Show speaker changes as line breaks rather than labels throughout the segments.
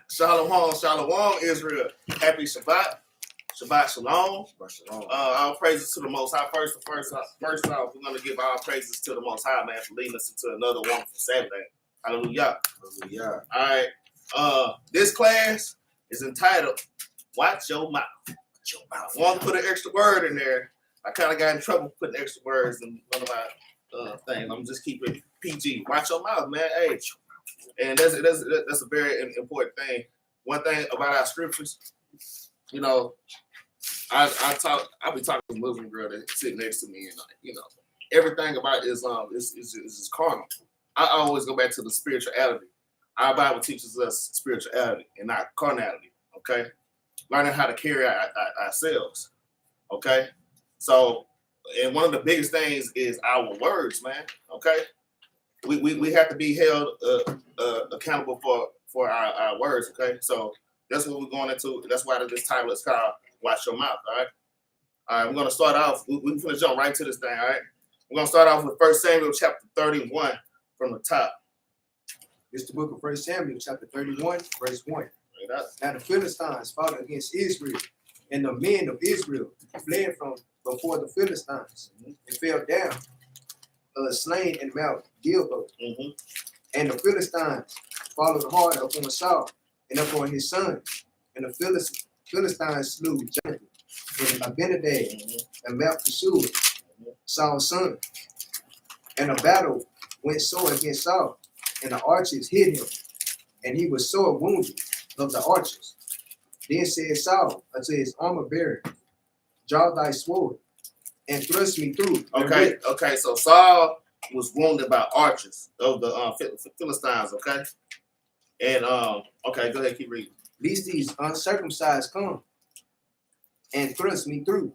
Shalom, shalom, Israel. Happy Shabbat. Shabbat shalom. All praises to the Most High. First off, we're going to give all praises to the Most High, man, for leading us into another wonderful Saturday. Hallelujah.
Hallelujah.
All right. This class is entitled Watch Your Mouth. Watch your mouth. I want to put an extra word in there. I kind of got in trouble putting extra words in one of my things. I'm just keeping it PG. Watch your mouth, man. Hey, and that's a very important thing. One thing about our scriptures, you know, I'll be talking to a Muslim girl that sit next to me, and you know, everything about Islam is just carnal. I always go back to the spirituality. Our Bible teaches us spirituality and not carnality. Okay, learning how to carry ourselves. Okay, so and one of the biggest things is our words, man. Okay, we have to be held accountable for our words. Okay, so that's what we're going into. That's why this title is called Watch Your Mouth. All right, we're going to start off. We're going to jump right to this thing. All right, we're going to start off with 1 Samuel chapter 31 from the top.
It's the book of 1 Samuel chapter 31, verse 1. Now the Philistines fought against Israel, and the men of Israel fled from before the Philistines and fell down, slain in Mount Gilboa. And the Philistines followed hard upon Saul and upon his sons. And the Philistines slew Jonathan and Benaniyah and Mount pursued Saul's son. And a battle went sore against Saul, and the archers hit him, and he was sore wounded of the archers. Then said Saul unto his armor bearer, Draw thy sword and thrust me through.
Okay. So Saul was wounded by archers of the Philistines. Okay, and okay, go ahead, keep reading.
Lest these uncircumcised come and thrust me through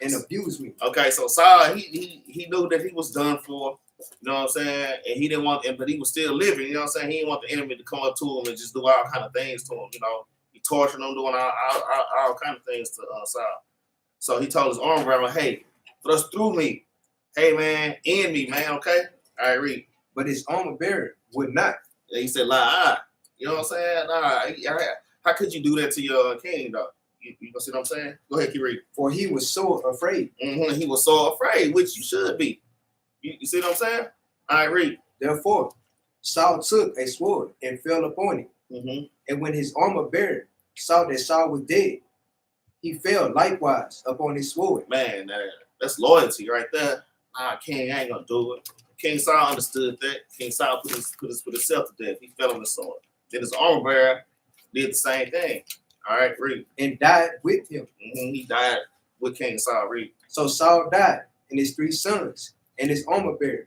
and abuse me.
Okay, so Saul he knew that he was done for. You know what I'm saying? And he didn't want, but he was still living. You know what I'm saying? He didn't want the enemy to come up to him and just do all kind of things to him. You know, he tortured him, doing all kind of things to Saul. So he told his armor bearer, "Hey, thrust through me. Hey, man, end me, man. Okay." All right, read.
But his armor bearer would not.
And he said, "Lie." You know what I'm saying? Nah. How could you do that to your king, though? You see what I'm saying? Go ahead, keep reading.
For he was so afraid.
He was so afraid, which you should be. You see what I'm saying? All right, read.
Therefore, Saul took a sword and fell upon it. And when his armor bearer saw that Saul was dead, he fell likewise upon his sword.
Man, that's loyalty right there. Nah, king ain't gonna do it. King Saul understood that. King Saul put himself to death. He fell on the sword. Then his armor bearer did the same thing. All right, read.
And died with him.
He died with King Saul. Read.
So Saul died, and his 3 sons, and his armor bearer,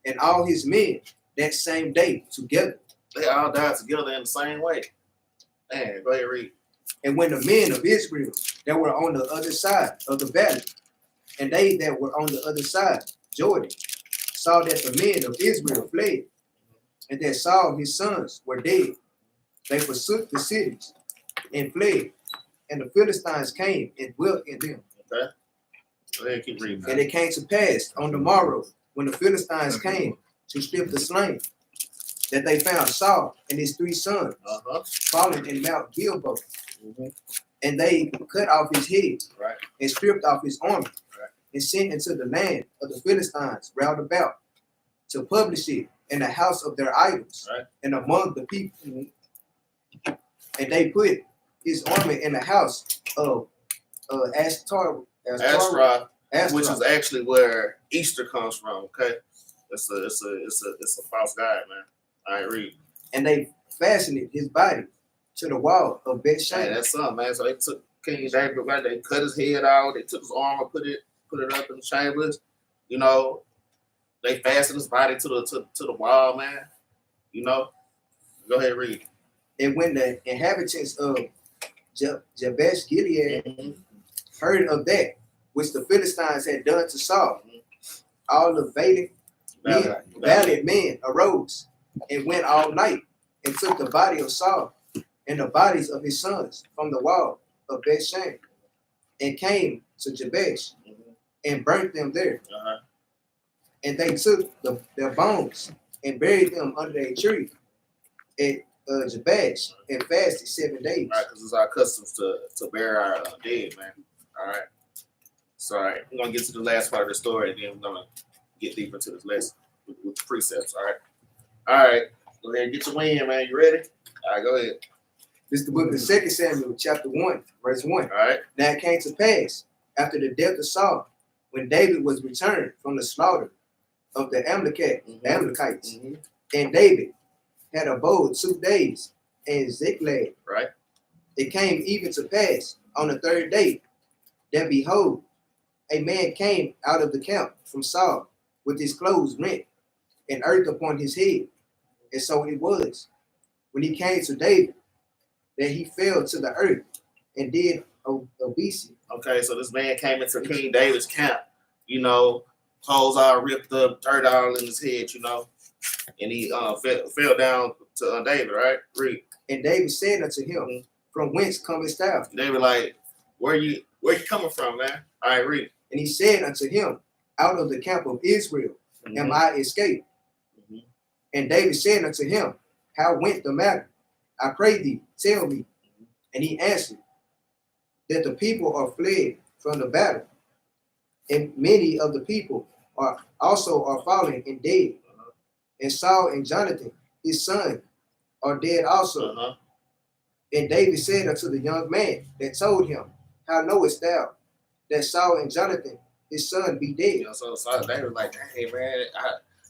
and all his men that same day together.
They all died together in the same way. Man, go ahead, read.
And when the men of Israel that were on the other side of the valley, and they that were on the other side, Jordan, saw that the men of Israel fled, and that Saul his sons were dead, they forsook the cities and fled, and the Philistines came and dwelt in them.
Okay. Go ahead, keep reading.
And it came to pass on the morrow, when the Philistines came to strip the slain, that they found Saul and his 3 sons fallen in Mount Gilboa. And they cut off his head, and stripped off his armor, and sent into the land of the Philistines round about, to publish it in the house of their idols, and among the people. And they put his armor in the house of Ashtaroth,
which is actually where Easter comes from. Okay, it's a false god, man. All right, read.
And they fastened his body to the wall of Bethshan.
Hey, that's something, man. So they took King David, right? They cut his head out. They took his armor, put it up in the chambers. You know, they fastened his body to the wall, man. You know, go ahead, read.
And when the inhabitants of Jabesh Gilead heard of that which the Philistines had done to Saul, all the valiant men arose and went all night and took the body of Saul and the bodies of his sons from the wall of Bethshan, and came to Jabesh and burnt them there. And they took their bones and buried them under a tree at Jabash and fasted 7 days.
All right, because it's our customs to bury our dead, man. All right. So, all right, we're going to get to the last part of the story, and then we're going to get deeper into this lesson with the precepts, all right? All right, go ahead and get your win, man. You ready? All right, go ahead.
This is the book of 2 Samuel, chapter 1, verse 1.
All right.
Now it came to pass, after the death of Saul, when David was returned from the slaughter of the Amalekites, and David had abode 2 days in Ziklag.
Right.
It came even to pass on the 3rd day that, behold, a man came out of the camp from Saul with his clothes rent and earth upon his head. And so it was, when he came to David, that he fell to the earth and did obeisance.
Okay, so this man came into King David's camp, you know, clothes all ripped up, dirt all in his head, you know, and he fell down to David, right? Read.
And David said unto him, from whence comest thou?
David like, where you coming from, man? All right, read.
And he said unto him, out of the camp of Israel am I escaped. And David said unto him, how went the matter? I pray thee, tell me. And he answered, that the people are fled from the battle, and many of the people are fallen and dead. And Saul and Jonathan, his son, are dead also. And David said unto the young man that told him, how knowest thou that Saul and Jonathan, his son, be dead?
You know, so David was like, hey, man,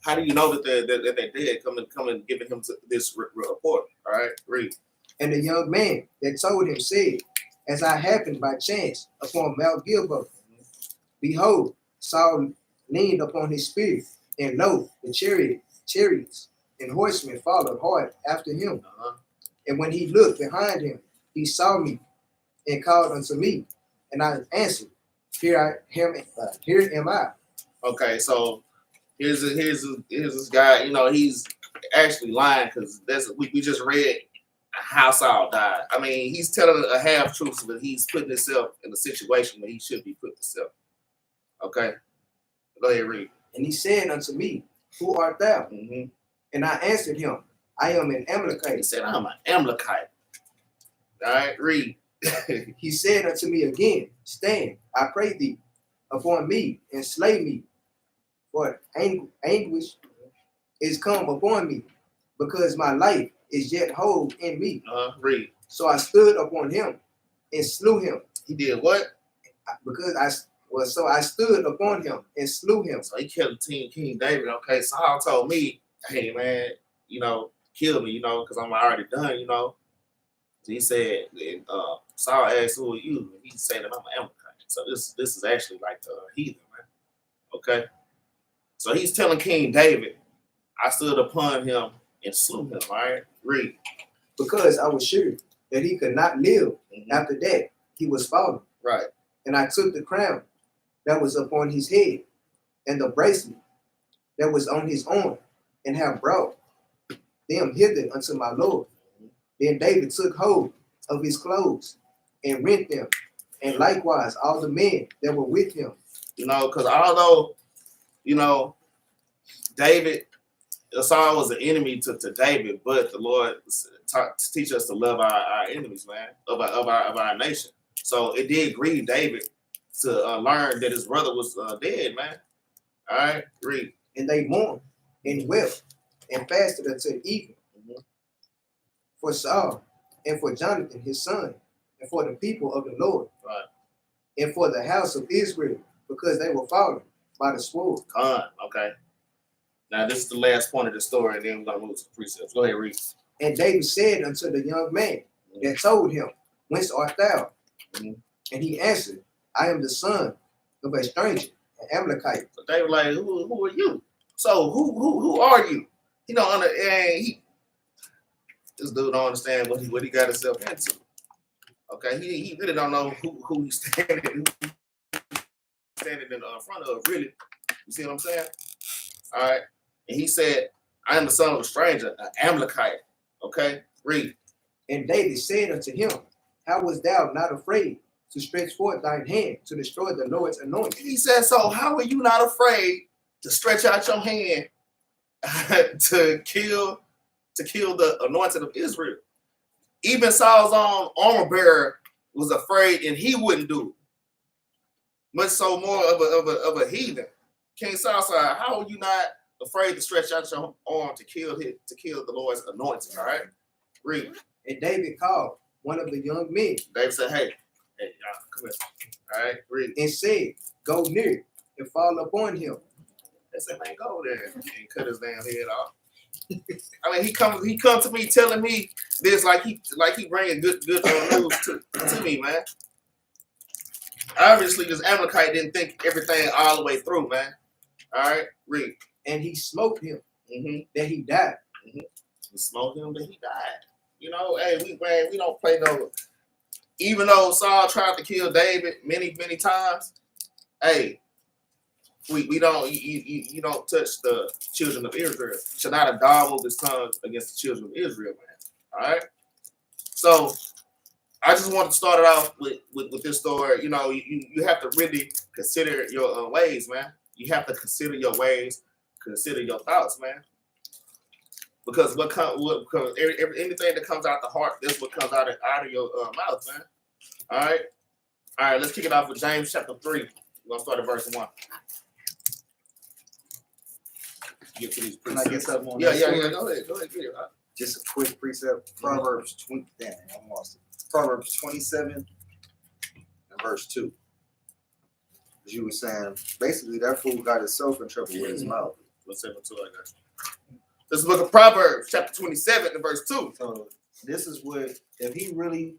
how do you know that they're dead? Come and giving him this report. All right, read.
And the young man that told him said, as I happened by chance upon Mount Gilboa, behold, Saul leaned upon his spear, and lo, the chariots and horsemen followed hard after him. And when he looked behind him, he saw me and called unto me, and I answered, here am I. Okay,
so here's this guy. You know, he's actually lying because we just read how Saul died. I mean, he's telling a half truth, but he's putting himself in a situation where he should be putting himself. Okay, go ahead, read.
And he said unto me, who art thou? And I answered him, I am an Amalekite.
He said, I'm an Amalekite. All right, read.
He said unto me again, stand, I pray thee, upon me, and slay me, for anguish is come upon me, because my life is yet whole in me.
Read.
So I stood upon him and slew him.
He did what?
So I stood upon him and slew him.
So he killed King David. Okay, Saul told me, hey man, you know, kill me, you know, because I'm already done, you know. So he said, Saul asked, who are you? And he said that I'm an Amalekite. So this is actually like the heathen, man. Okay. So he's telling King David, I stood upon him and slew him. All right, read.
Because I was sure that he could not live after that he was fallen.
Right.
And I took the crown that was upon his head and the bracelet that was on his arm, and have brought them hither unto my Lord. Then David took hold of his clothes and rent them, and likewise all the men that were with him.
You know, because although, you know, Saul was an enemy to David, but the Lord teach us to love our enemies, man, of our nation. So it did grieve David to learn that his brother was dead, man. All right, read.
And they mourned and wept and fasted until evening for Saul and for Jonathan his son and for the people of the Lord,
right,
and for the house of Israel, because they were fallen by the sword.
Okay. Now this is the last point of the story, and then we're gonna move to the precepts. Go ahead, read.
And David said unto the young man that told him, whence art thou? And he answered, I am the son of a stranger, an Amalekite.
So David like, who are you? So who are you? He don't this dude don't understand what he got himself into. Okay, he really don't know who he's standing in front of, really. You see what I'm saying? All right. And he said, I am the son of a stranger, an Amalekite. Okay, read.
And David said unto him, how was thou not afraid to stretch forth thine hand to destroy the Lord's anointed?
He said, so how are you not afraid to stretch out your hand to kill to kill the anointed of Israel. Even Saul's own armor bearer was afraid, and he wouldn't do it. Much so more of a heathen. King Saul said, "How are you not afraid to stretch out your arm to kill the Lord's anointed?" All right, read.
And David called one of the young men.
David said, "Hey, y'all, come here." All right, read.
And said, "Go near and fall upon him."
They said, "Man, go there and cut his damn head off." I mean, he come to me telling me this like he bringing good news to me, man. Obviously, this Amalekite didn't think everything all the way through, man. All right, read.
And he smote him that he died.
He smote him that he died. You know, hey, we don't play no. Even though Saul tried to kill David many times, hey, we don't you don't touch the children of Israel. Should not have gobbled his tongue against the children of Israel, man. All right. So I just want to start it off with this story. You know, you have to really consider your ways, man. You have to consider your ways, consider your thoughts, man. Because anything that comes out the heart, that's what comes out of your mouth, man. All right. Let's kick it off with James chapter 3. We're gonna start at verse 1. Get to these precepts.
Can I get something on
Yeah.
that?
Go ahead. Get it.
Just a quick precept. Proverbs 20. Damn, I lost it. Proverbs 27 and verse 2. As you were saying, basically that fool got himself in trouble with his mouth.
Let's say two, I guess. This is the book of Proverbs, chapter 27 and verse 2.
So this is what, if he really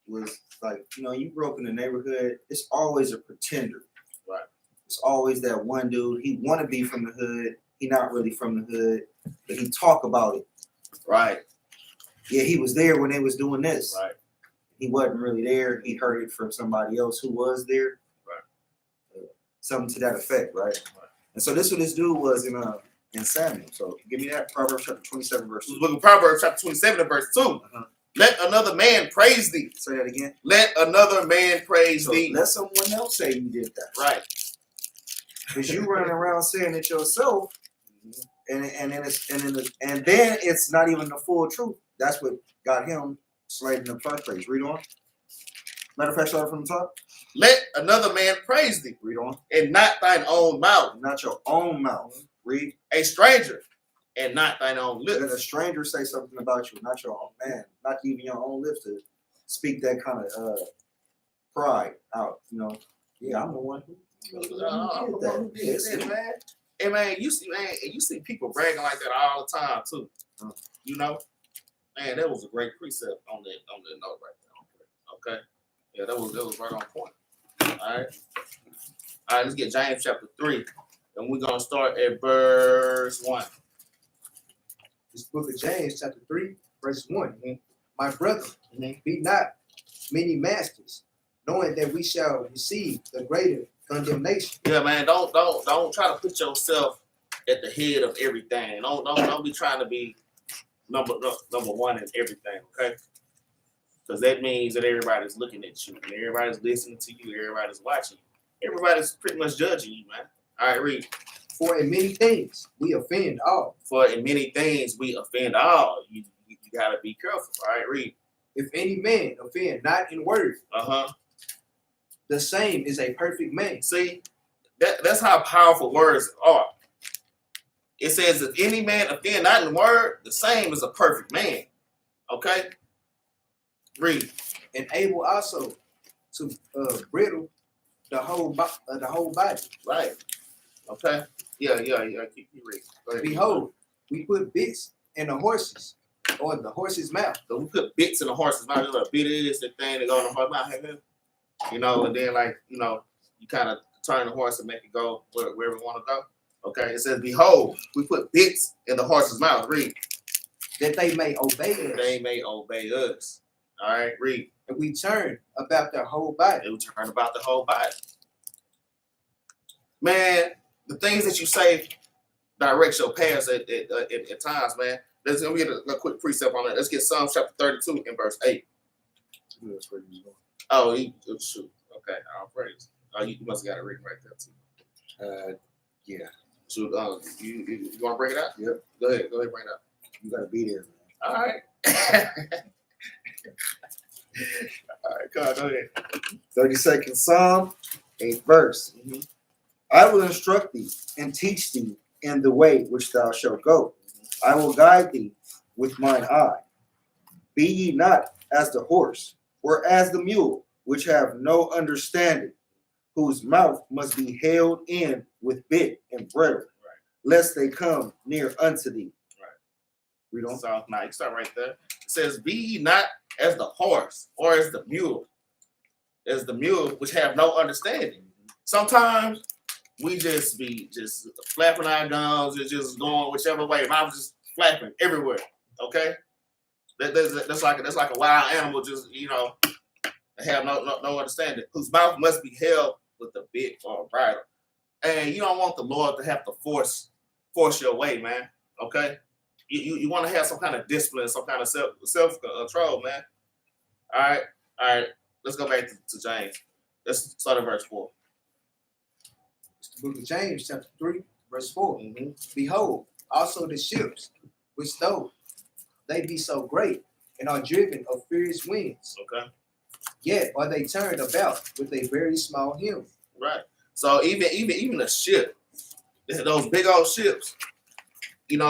was like, you know, you grew up in the neighborhood, it's always a pretender.
Right.
It's always that one dude, he want to be from the hood, he not really from the hood, but he talk about it.
Right.
Yeah, he was there when they was doing this.
Right.
He wasn't really there. He heard it from somebody else who was there.
Right.
Something to that effect, right? And so this what this dude was in Samuel. So give me that Proverbs chapter 27 verse 2.
This is the book of Proverbs, chapter 27 and verse 2. Let another man praise thee.
Say that again.
Let another man praise
So
thee.
let someone else say you did that.
Right.
Because you running around saying it yourself, and then it's not even the full truth. That's what got him slayed in the first place. Read on. Matter of fact, start from the top.
Let another man praise thee,
Read on.
and not thine own mouth.
Not your own mouth. Read.
A stranger, and not thine own
Let a
lips.
stranger say something about you, not your own man, not even your own lips to speak that kind of pride out. You know, yeah, I'm the one who did that.
Listen, man. And man, you see people bragging like that all the time too. You know, man, that was a great precept on that note right there. Okay, yeah, that was right on point. All right, let's get James chapter 3, and we're gonna start at verse 1.
This book of James, chapter 3, verse 1. My brother, be not many masters, knowing that we shall receive the greater condemnation.
Yeah, man, don't try to put yourself at the head of everything. Don't be trying to be number one in everything, okay? Because that means that everybody's looking at you, and everybody's listening to you, everybody's watching you, everybody's pretty much judging you, man. All right, read.
For in many things we offend all.
For in many things we offend all. You gotta be careful. All right, read.
If any man offend not in word, the same is a perfect man.
See, that's how powerful words are. It says, if any man offend not in word, the same is a perfect man. Okay? Read.
And able also to bridle the whole body.
Right. Okay. Yeah. Keep reading.
Behold, we put bits in the horses, or the horse's mouth.
So we put bits in the horse's mouth. You know what a bit is? The thing that go in the horse's mouth. You know, and then you kind of turn the horse and make it go wherever we want to go. Okay. It says, behold, we put bits in the horse's mouth. Read.
That they may obey us.
They may obey us. All right. Read.
And we turn about their whole body.
They will turn about the whole body. Man, the things that you say direct your paths at times, man. Let's get a quick precept on that. Let's get Psalms chapter 32 and verse 8. Oh, shoot. Okay, I'll praise. Oh, you must have got it written right there too.
Yeah.
Shoot, you want to bring it out?
Yep.
Go ahead, bring it out.
You gotta be there, man.
All right. All right, go ahead.
32nd Psalm, 8th verse.
Mm-hmm.
I will instruct thee and teach thee in the way which thou shalt go. I will guide thee with mine eye. Be ye not as the horse, or as the mule, which have no understanding, whose mouth must be held in with bit and bridle, lest they come near unto thee.
Right.
Read on.
So now you start right there. It says, "Be ye not as the horse or as the mule, which have no understanding." Sometimes we just be just flapping our gums and just going whichever way. Mouth just flapping everywhere. Okay, that's like a wild animal, just have no understanding. Whose mouth must be held with a bit or a bridle, and you don't want the Lord to have to force your way, man. Okay, you want to have some kind of discipline, some kind of self control, man. All right. Let's go back to James. Let's start at verse 4.
It's the book of James, chapter 3, verse 4.
Mm-hmm.
Behold, also the ships, which though they be so great and are driven of furious winds,
Okay.
yet are they turned about with a very small helm.
Right. So even a ship, those big old ships, you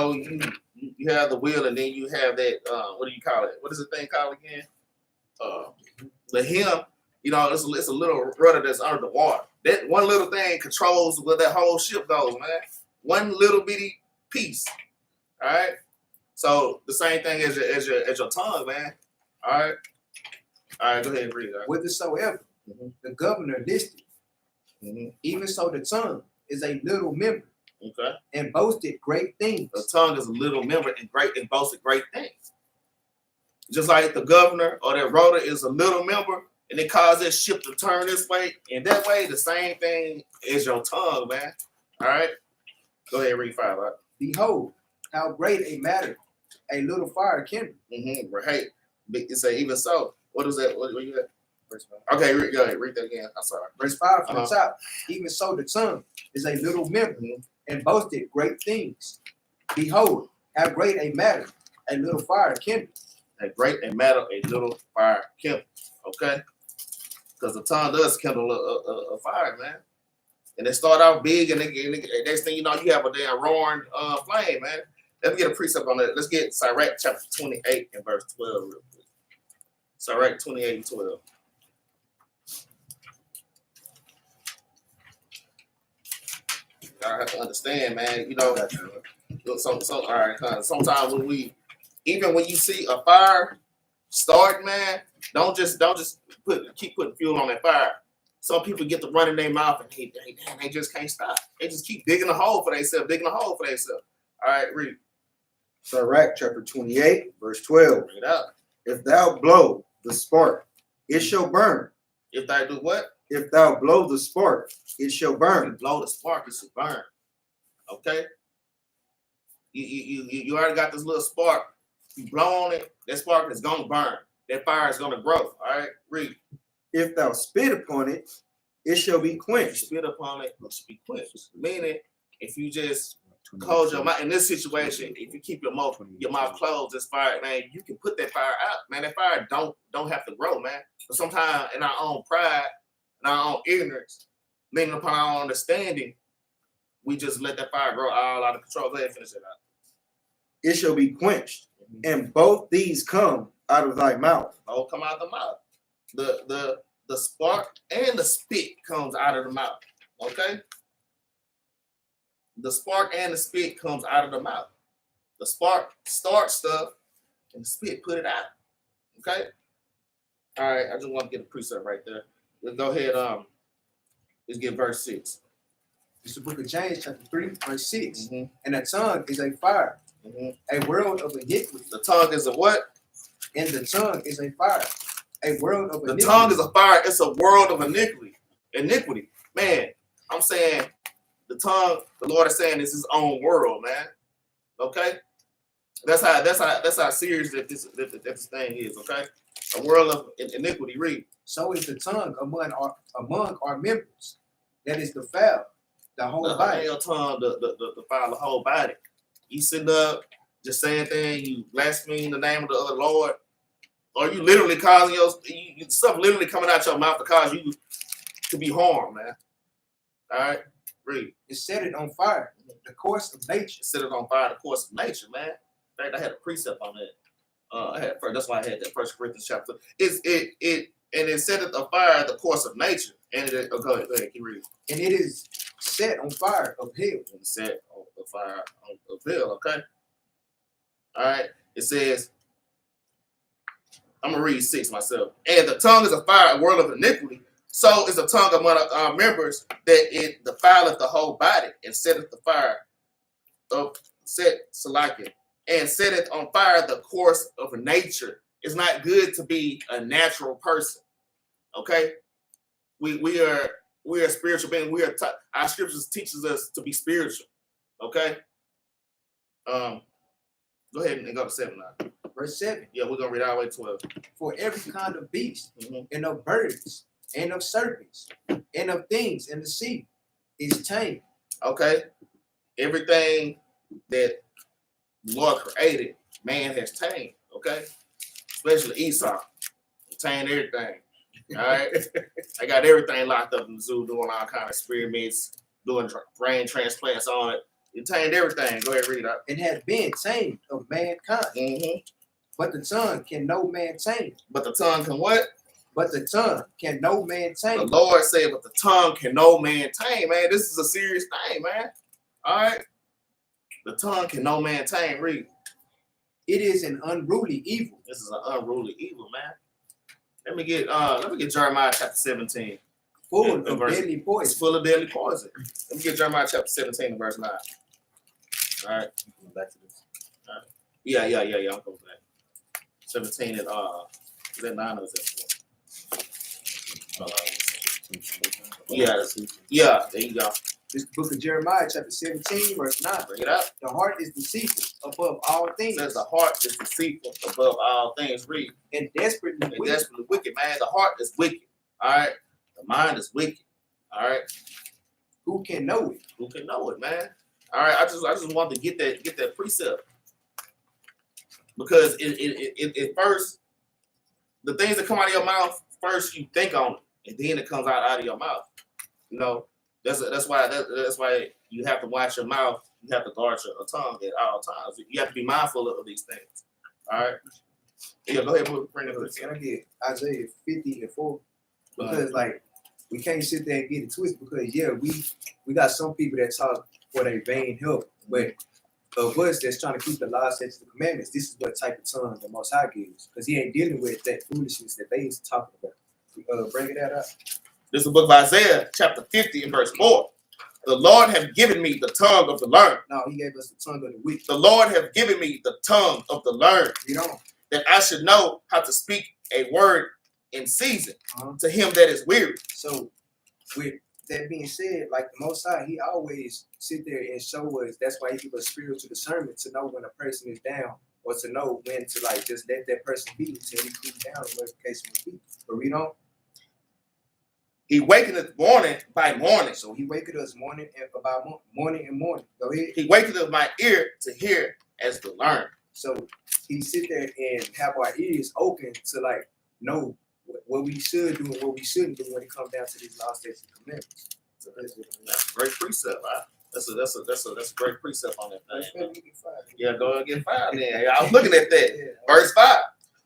have the wheel, and then you have that what do you call it? What is the thing called again? The helm. It's a little rudder that's under the water. That one little thing controls where that whole ship goes, man. One little bitty piece. All right. So the same thing as your tongue, man. All right. Go ahead and read that.
Whithersoever the governor listed, even so the tongue is a little member,
Okay.
and boasted great things.
The tongue is a little member and boasted great things. Just like the governor or that rudder is a little member, and it causes that ship to turn this way and that way. The same thing is your tongue, man. All right. Go ahead and read 5. Right?
Behold, how great a matter a little fire kindle.
Right. It say even so. What is that? What you got? Okay, go ahead. Read that again. I'm sorry.
Verse 5 from the top. Even so the tongue is a little member, and boasted great things. Behold, how great a matter a little fire kindle.
A great and matter a little fire kindle. Okay? Because the tongue does kindle a fire, man. And they start out big, and next thing you know, you have a damn roaring flame, man. Let's get a precept on that. Let's get Sirach chapter 28 and verse 12 real quick. Sirach 28 and 12. I have to understand, man. All right. Sometimes when you see a fire start, man, don't just keep putting fuel on that fire. Some people get to run in their mouth and they just can't stop. They just keep digging a hole for themselves. All right, read.
Sirach chapter 28, verse 12.
Read it out.
If thou blow the spark, it shall burn.
If thou do what?
If thou blow the spark, it shall burn.
Blow the spark, it shall burn. Okay? You already got this little spark. You blow on it, that spark is gonna burn. That fire is gonna grow. All right, read.
If thou spit upon it, it shall be quenched.
Spit upon it, it shall be quenched. Meaning, if you just close your mouth in this situation, if you keep your mouth closed, this fire, man, you can put that fire out. Man, that fire don't have to grow, man. But sometimes in our own pride, in our own ignorance, leaning upon our own understanding, we just let that fire grow all out of control. Go ahead and finish it out.
It shall be quenched, and both these come out of thy mouth.
Both come out of the mouth. The spark and the spit comes out of the mouth. Okay? The spark and the spit comes out of the mouth. The spark starts stuff, and the spit put it out. Okay? All right, I just want to get a precept right there. Let's go ahead. Let's get verse 6.
It's the book of James, chapter 3, verse 6. And the tongue is a fire, a world of iniquity.
The tongue is a what?
And the tongue is a fire, a world of iniquity.
The tongue is a fire. It's a world of iniquity. Man, I'm saying the tongue, the Lord is saying, is his own world, man. Okay? That's how serious that this thing is, okay? A world of iniquity. Read.
So is the tongue among our members. That is the foul, the whole body.
Your tongue, the foul, the whole body. You sitting up, just saying things, you blaspheme the name of the other Lord, or you literally causing stuff literally coming out your mouth to cause you to be harmed, man. All right, read.
It set it on fire, the course of nature.
Set it on fire, the course of nature, man. In fact, I had a precept on that. That's why I had that 1 Corinthians chapter. It set it on fire, the course of nature. And go ahead, keep reading.
And it is set on fire of hell.
And set on the fire of hell, okay? All right, it says, I'm going to read 6 myself. And the tongue is a fire, a world of iniquity. So is the tongue among our members, that it defileth the whole body, and setteth the fire of Salakia, and setteth on fire the course of nature. It's not good to be a natural person. Okay? We are spiritual beings. Our scriptures teaches us to be spiritual. Okay? Go ahead and go to 7 now.
Verse 7.
Yeah, we're gonna read all the way to 12.
For every kind of beast, and of birds, and of serpents, and of things in the sea is tamed.
Okay? Everything that the Lord created, man has tamed. Okay? Especially Esau. Tamed everything. All right? I got everything locked up in the zoo, doing all kind of experiments, doing brain transplants on it. It tamed everything. Go ahead, read it out.
It has been tamed of mankind. But the tongue can no man tame.
But the tongue can what?
But the tongue can no man tame.
The Lord said, but the tongue can no man tame, man. This is a serious thing, man. All right? The tongue can no man tame. Read.
It is an unruly evil.
This is an unruly evil, man. Let me get Jeremiah chapter 17.
Full of deadly poison.
It's full of deadly poison. Let me get Jeremiah chapter 17 and verse 9. All right.
Back to this.
All right. Yeah. I'm going back. 17 and is that 9 or is that 4? Yeah, there you go.
This is the book of Jeremiah, chapter 17, verse 9.
Bring it up.
The heart is deceitful above all things.
It says the heart is deceitful above all things. Read.
And desperately wicked.
Desperately wicked, man. The heart is wicked. All right. The mind is wicked. All right.
Who can know it?
Who can know it, man? All right. I just want to get that precept, because it first, the things that come out of your mouth, first you think on it, and then it comes out of your mouth. You know, that's why you have to watch your mouth. You have to guard your tongue at all times. You have to be mindful of these things. All right. Yeah, go ahead, bring it.
Can I get Isaiah 50 and 4? Because like we can't sit there and get it twisted, because we got some people that talk for their vain help, but of us that's trying to keep the law, statutes, and commandments, this is what type of tongue the Most High gives, because he ain't dealing with that foolishness that they is talking about. Bring it out.
This is the book of Isaiah, chapter 50 and verse 4. The Lord have given me the tongue of the learned.
No, he gave us the tongue of the weak.
The Lord have given me the tongue of the learned,
on.
that I should know how to speak a word in season to him that is weary.
So, with that being said, like the Most High, he always sit there and show us. That's why he gives us spiritual discernment to know when a person is down, or to know when to like just let that person be until he cools down, or whatever the case may be. But we don't.
He wakeneth morning by morning.
So he waketh us morning and morning. Go ahead.
He waketh up my ear to hear as to learn. So
he sit there and have our ears open to like know what we should do and what we shouldn't do when it comes down to these law, statutes, and commandments. So that's
a great precept, right? That's a great precept on that thing. Yeah, go ahead and get 5 then. I was looking at that. Yeah. Verse 5.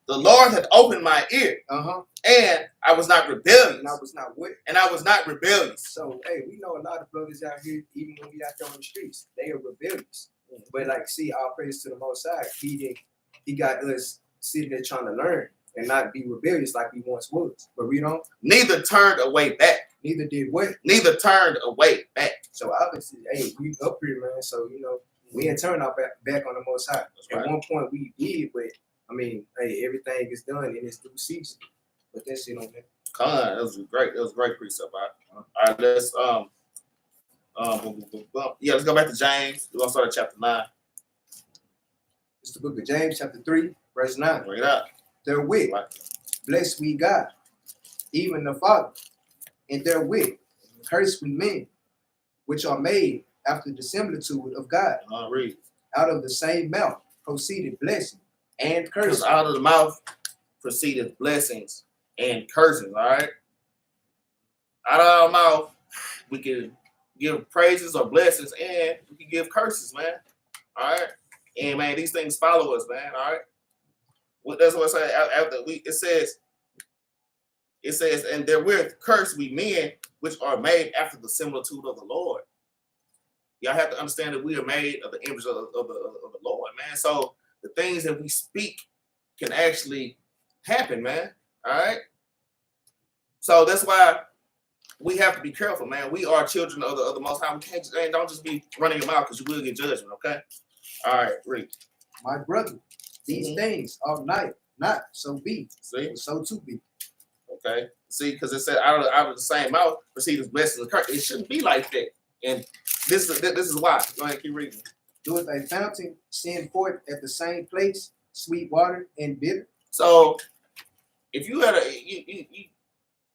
The Lord hath opened my ear, and I was not rebellious.
And I was not what?
And I was not rebellious.
So, hey, we know a lot of brothers out here, even when we out there on the streets, they are rebellious. But like, see, all praise to the Most High. He got us sitting there trying to learn and not be rebellious like we once was. But we don't.
Neither turned away back.
Neither did what?
Neither turned away back.
So obviously, hey, we up here, man. So, you know, we ain't turned our back on the Most High. At one point we did, but I mean, hey, everything is done in its due season. But that's it on that.
That was great. That was a great precept. All right, let's let's go back to James. We're gonna start at chapter 9.
It's the book of James, chapter 3, verse 9.
Bring it up.
Therewith, bless we God, even the Father, and therewith curse we men, which are made after the similitude of God.
Read.
Out of the same mouth proceeded blessing and
Because
curse.
out of the mouth proceeded blessings and curses. All right. Out of our mouth, we can give praises or blessings, and we can give curses, man. All right. And man, these things follow us, man. All right. That's what I say. After it says, and therewith cursed we men which are made after the similitude of the Lord. Y'all have to understand that we are made of the image of the Lord, man. So the things that we speak can actually happen, man. All right. So that's why we have to be careful, man. We are children of the Most High. We can't don't just be running your mouth because you will get judgment. Okay. All right, read.
My brother, these things are not so be.
See,
so to be.
okay. See, because it said out of the same mouth proceeds blessings and curses. It shouldn't be like that. And this is why. Go ahead, keep reading.
Doeth a fountain send forth at the same place sweet water and bitter?
So if you had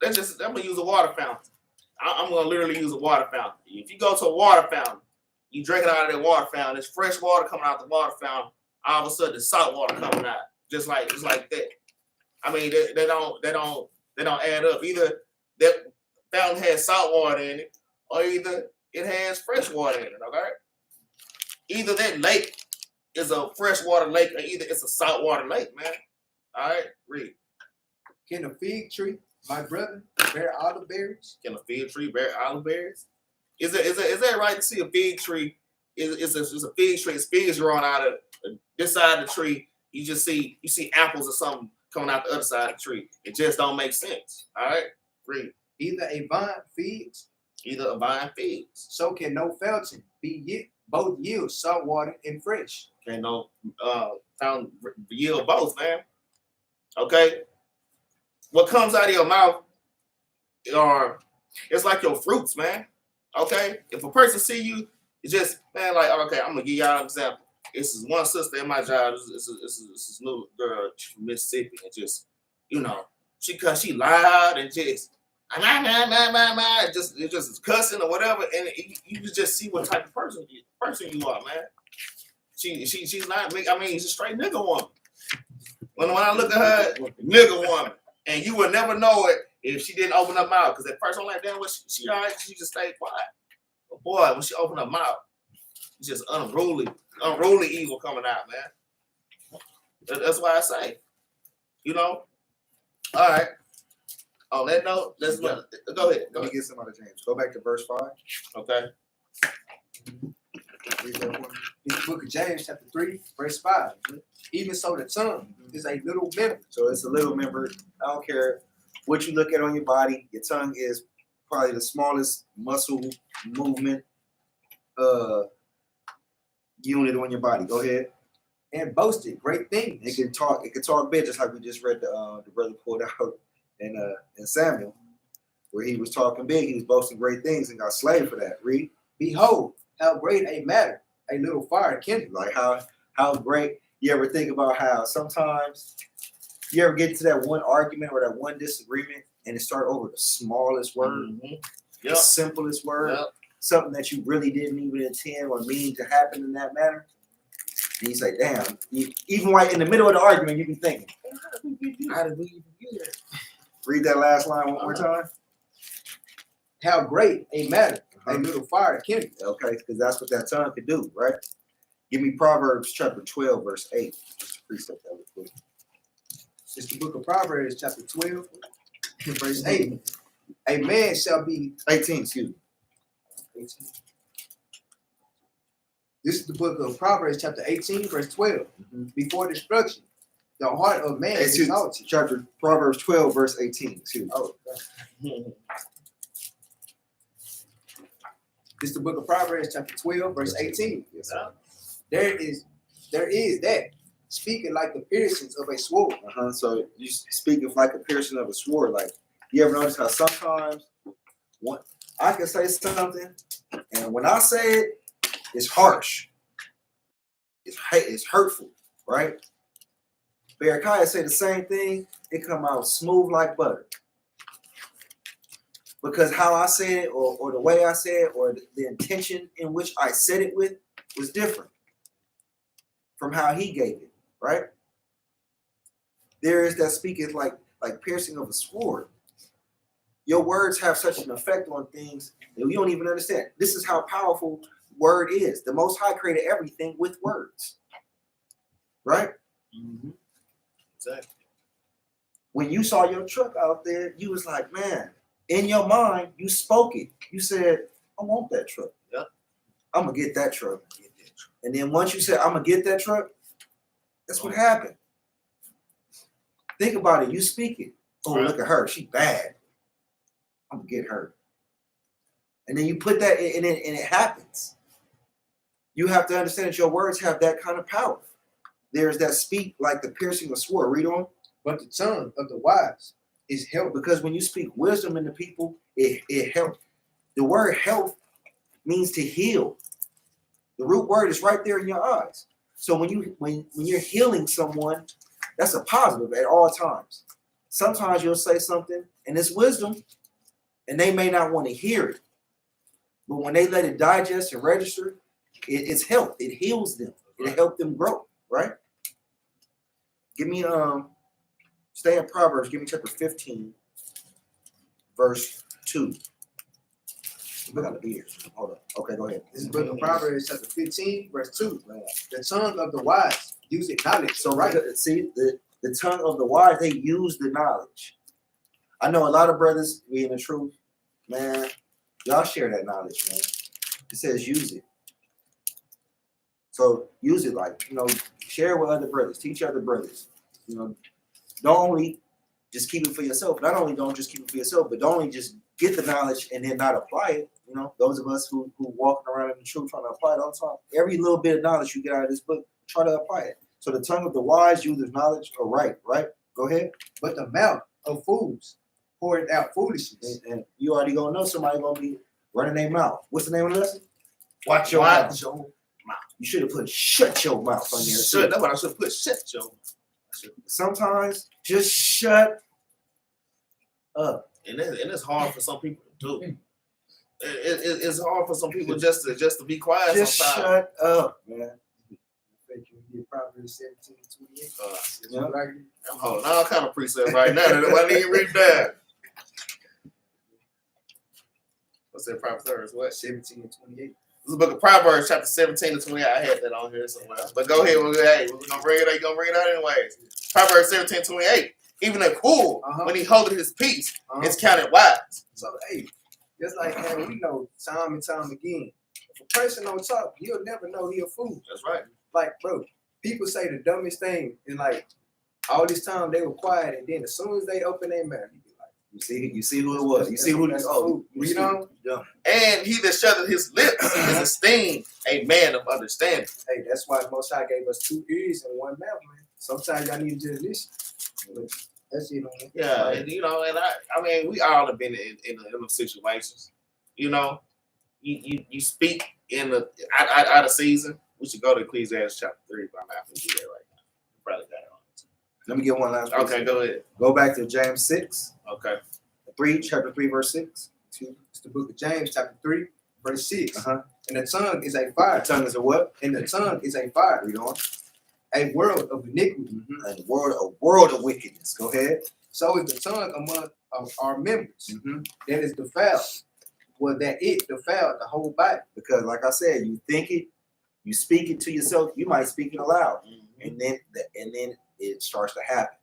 I'm gonna use a water fountain. I'm gonna literally use a water fountain. If you go to a water fountain, you drink it out of that water fountain. There's fresh water coming out the water fountain. All of a sudden, there's salt water coming out, just like that. I mean, they don't add up. Either that fountain has salt water in it, or either it has fresh water in it. Okay. Either that lake is a freshwater lake, or either it's a saltwater lake, man. All right, read.
Can a fig tree, my brother, bear olive berries?
Can a fig tree bear olive berries? Is that right to see a fig tree? It's a fig tree. It's figs growing out of this side of the tree. You see apples or something coming out the other side of the tree. It just don't make sense. All right, read.
Either a vine figs,
Either a vine figs.
so can no fountain be both yield salt water and fresh.
Can no fountain yield both, man. Okay. What comes out of your mouth it's like your fruits, man. Okay. If a person see you, it's just, man, like, okay, I'm gonna give y'all an example. This is one sister in my job. This is new girl from Mississippi, and just, she loud and just just cussing or whatever, and you can just see what type of person you are, man. She's not. I mean, she's a straight nigga woman. When I look at her, nigga woman, and you would never know it if she didn't open her mouth. Because at first I'm like, damn, what she all right? She just stayed quiet. But boy, when she opened her mouth, it's just unruly evil coming out, man. That's why I say, All right. On that note, go ahead.
Let me get some out of James. Go back to verse 5.
Okay.
Read that one.
In the book of James, chapter 3, verse 5. Even so, the tongue is a little member.
So it's a little member. I don't care what you look at on your body. Your tongue is probably the smallest muscle movement unit on your body. Go ahead.
And boasted great things.
It can talk big, just like we just read the brother pulled out in Samuel, where he was talking big. He was boasting great things and got slayed for that. Read.
Behold, how great a matter a little fire kindled.
Like how great. You ever think about how sometimes you ever get to that one argument or that one disagreement and it start over the smallest word, the simplest word, something that you really didn't even intend or mean to happen in that manner? And you say, damn, even right in the middle of the argument, you be thinking, how did we even get here? Read that last line one more time.
How great a matter a little fire kindled.
Okay, because that's what that tongue could do, right? Give me Proverbs chapter 12, verse 8. Just to precept that real quick.
It's the book of Proverbs, chapter 12, verse 8. A man shall be
18, excuse me.
18. This is the book of Proverbs, chapter 18, verse 12. Before destruction, the heart of man is exalted.
Chapter Proverbs 12, verse 18. Excuse me.
Oh, this is the book of Proverbs, chapter 12, verse 18.
Yes, sir.
There is that speaking like the piercings of a sword.
So you speaking like a piercing of a sword. Like, you ever notice how sometimes I can say something, and when I say it, it's harsh. It's hurtful, right? Berechiah say the same thing. It come out smooth like butter. Because how I said it, or the way I said it, or the intention in which I said it with was different. from how he gave it, right? There is that speaketh like piercing of a sword. Your words have such an effect on things that we don't even understand. This is how powerful word is. The Most High created everything with words, right?
Mm-hmm. Exactly.
When you saw your truck out there, you was like, man, in your mind, you spoke it. You said, I want that truck.
Yep.
I'm going to get that truck. And then once you said, I'm going to get that truck, that's what happened. Think about it. You speak it. Oh,
Right.
look at her. She bad. I'm going to get her. And then you put that in it, and it happens. You have to understand that your words have that kind of power. There's that speak like the piercing of sword. Read on.
But the tongue of the wise is health.
Because when you speak wisdom into people, it helps. The word health means to heal. The root word is right there in your eyes. So when you're healing someone, that's a positive at all times. Sometimes you'll say something and it's wisdom, and they may not want to hear it. But when they let it digest and register, it's health. It heals them. It helps them grow, right? Give me stay in Proverbs. Give me chapter 15, verse 2. We got to be here. Hold on. Okay, go ahead.
This is book of Proverbs chapter 15, verse 2. The tongue of the wise use it knowledge.
So right, see the tongue of the wise, they use the knowledge. I know a lot of brothers being the truth, man. Y'all share that knowledge, man. It says use it. So use it, like, share it with other brothers, teach other brothers. Don't only just keep it for yourself. Not only don't just keep it for yourself, but don't only just get the knowledge and then not apply it. Those of us who walking around in the truth trying to apply it all the time. Every little bit of knowledge you get out of this book, try to apply it. So the tongue of the wise uses knowledge or right? Go ahead.
But the mouth of fools poured out foolishness.
And you already gonna know somebody gonna be running their mouth. What's the name of the lesson? Watch your mouth. You should have put shut your mouth on there.
Shut. That's what I should have put. Shut your mouth.
Sometimes just shut up.
And it's hard for some people to do. It's hard for some people just to be quiet.
Just
sometimes.
shut up, man.
Proverbs 17:28.
Yeah.
I'm holding all kind of precepts right now. That I need to read that. What's that? Proverbs what?
17 and 28.
This is the book of Proverbs, chapter 17 to 28. I had that on here somewhere. But go ahead. We're gonna bring it out. You're gonna bring it out anyways. Proverbs 17:28. Even a fool, when he holdeth his peace, is counted wise.
So hey, just like man, we know time and time again, if a person don't talk, you'll never know he a fool.
That's right.
Like, bro, people say the dumbest thing, and like all this time they were quiet, and then as soon as they open their mouth, you be like,
you see who it was. You see who this. Oh,
you know.
Yeah.
And he that shutteth his lips is esteemed a man of understanding.
Hey, that's why Most High gave us 2 ears and 1 mouth, man. Sometimes y'all need to just listen. That's it, man.
Yeah, and I mean, we all have been in those situations. You speak in out of season. We should go to Ecclesiastes chapter 3, but I'm not going to do that right now. You probably got it on.
Let me get one last.
Okay, go ahead.
Go back to James 6.
Okay.
Chapter 3, verse 6.
It's the book of James, chapter 3, verse 6.
And
the tongue is a fire.
The tongue is a what?
And the tongue is a fire.
Read on.
A world of iniquity.
A world of wickedness. Go ahead.
So is the tongue among our members. That is defiled. Well, that it defiled the whole body.
Because, like I said, you think it, you speak it to yourself. You might speak it aloud, and then it starts to happen.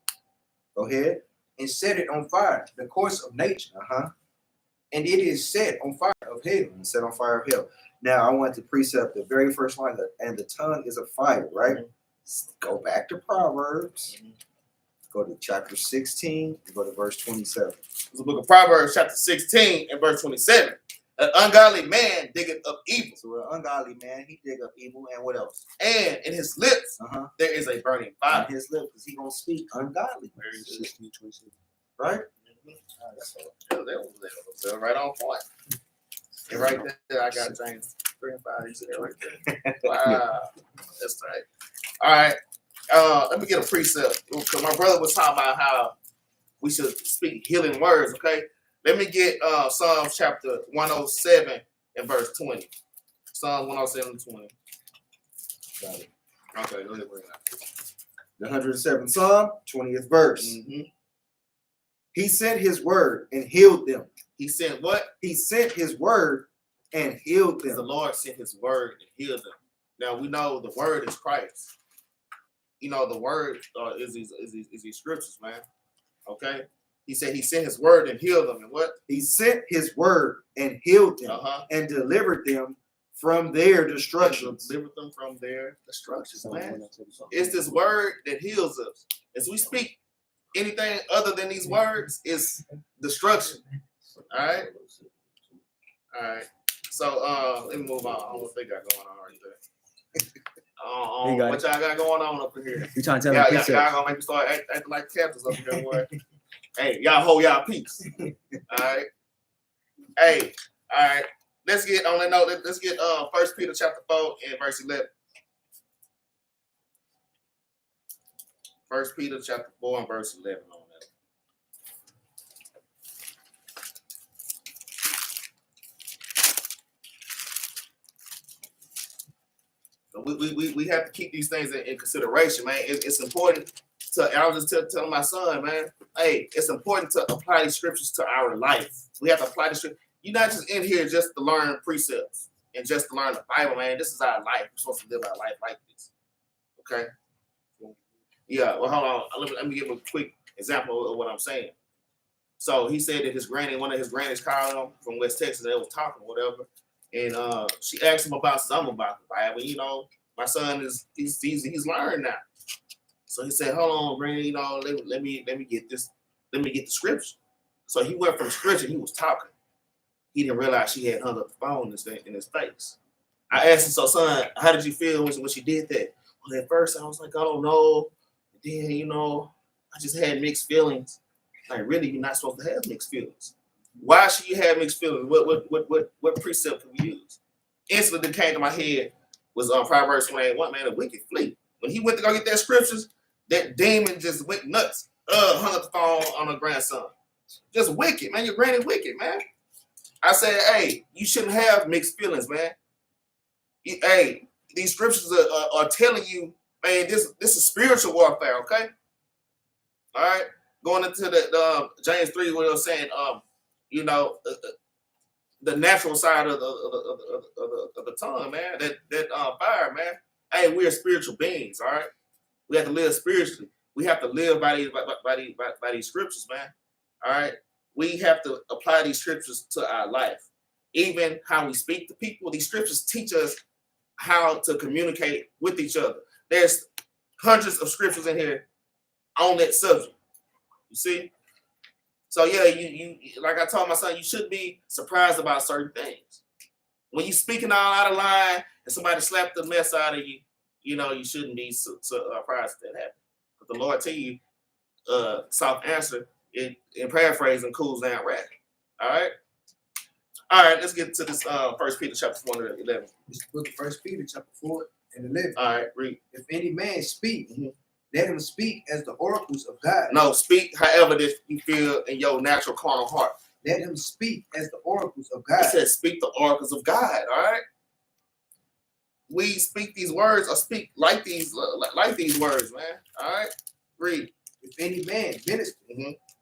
Go ahead.
And set it on fire, the course of nature. And it is set on fire of hell.
Set on fire of hell. Now, I want to precept the very first line, and the tongue is a fire, right? Go back to Proverbs. Go to chapter 16. Go to verse 27.
It's the book of Proverbs, chapter 16 and verse 27. An ungodly man diggeth up evil.
So an ungodly man, he dig up evil, and what else?
And in his lips there is a burning fire.
In his lips, because he gonna speak ungodly. 16, 27. Right?
That was right on point. And right there, I got James 3 and 5. You said right there. Wow. That's right. All right. Let me get a precept. Because my brother was talking about how we should speak healing words, okay? Let me get Psalms chapter 107 and verse 20. Psalms 107 and 20.
Got it.
Okay, go ahead, bring it out.
The 107th Psalm, 20th verse.
Mm-hmm.
He sent his word and healed them.
He sent what?
He sent his word and healed
The
them.
Lord sent his word and healed them. Now we know the word is Christ. You know, the word is these scriptures, man. Okay? He said he sent his word and healed them. And what?
He sent his word and healed them
Uh-huh.
and delivered them from their destructions.
Delivered them from their destructions, man. It's this word that heals us. As we speak anything other than these words is destruction. All right? All right. So let me move on. I don't know what they got going on right there. What y'all got going on up in here?
You trying to tell
Y'all
me
gonna make me start acting like captains up here, boy. Hey, y'all hold y'all peace. All right. Hey, all right. Let's get on that note. Let's get 1 Peter chapter 4 and verse 11. 1 Peter chapter 4 and verse 11 on that. We have to keep these things in consideration, man. It's important to, I was just telling my son, man, hey, it's important to apply these scriptures to our life. We have to apply the scripture. You're not just in here just to learn precepts and just to learn the Bible, man. This is our life. We're supposed to live our life like this. Okay? Yeah, well, hold on. Let me give a quick example of what I'm saying. So he said that his granny, one of his grannies called him from West Texas, they was talking or whatever. And she asked him about something about the Bible. You know, my son he's learned now. So he said, hold on, Granny, you know, let me get this, let me get the scripture. So he went from scripture, he was talking. He didn't realize she had hung up the phone in his face. I asked him, so son, how did you feel when she did that? Well, at first I was like, I don't know. Then, you know, I just had mixed feelings. Like, really, you're not supposed to have mixed feelings. Why should you have mixed feelings? What precept can we use? Instantly that came to my head was Proverbs 28:1, man, a wicked flee. When he went to go get that scriptures, that demon just went nuts. Hung up the phone on her grandson. Just wicked, man. Your granny wicked, man. I said, hey, you shouldn't have mixed feelings, man. Hey, these scriptures are telling you, man, this is spiritual warfare, okay? All right? Going into the James 3, where it was saying, you know, the natural side of the tongue, man, that fire, man. Hey, we are spiritual beings, all right? We have to live spiritually. We have to live by these scriptures, man. All right? We have to apply these scriptures to our life. Even how we speak to people, these scriptures teach us how to communicate with each other. There's hundreds of scriptures in here on that subject. You see? So yeah, you like I told my son, you shouldn't be surprised about certain things. When you speaking all out of line and somebody slapped the mess out of you, you know, you shouldn't be surprised that happened. But the Lord tell you, soft answer, in paraphrasing, cools down wrath. All right? All right, let's get to this 1 Peter chapter 4 and 11.
This is the book of 1 Peter chapter 4 and 11.
All right, read.
If any man speak, let him speak as the oracles of God.
No, speak however that you feel in your natural carnal heart.
Let him speak as the oracles of God.
It says speak the oracles of God, all right? We speak these words or speak like these words, man. All right? Read.
If any man minister,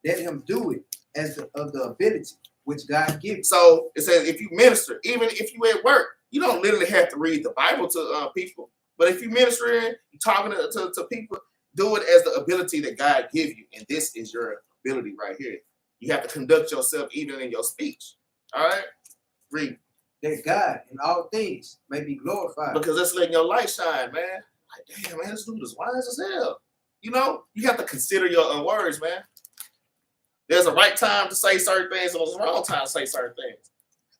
let him do it as of the ability which God gives.
So it says if you minister, even if you at work, you don't literally have to read the Bible to people. But if you ministering, you're talking to people, do it as the ability that God gives you. And this is your ability right here. You have to conduct yourself even in your speech. All right? Read.
That God in all things may be glorified.
Because that's letting your light shine, man. Like, damn, man, this dude is wise as hell. You know, you have to consider your own words, man. There's a right time to say certain things, and there's a wrong time to say certain things.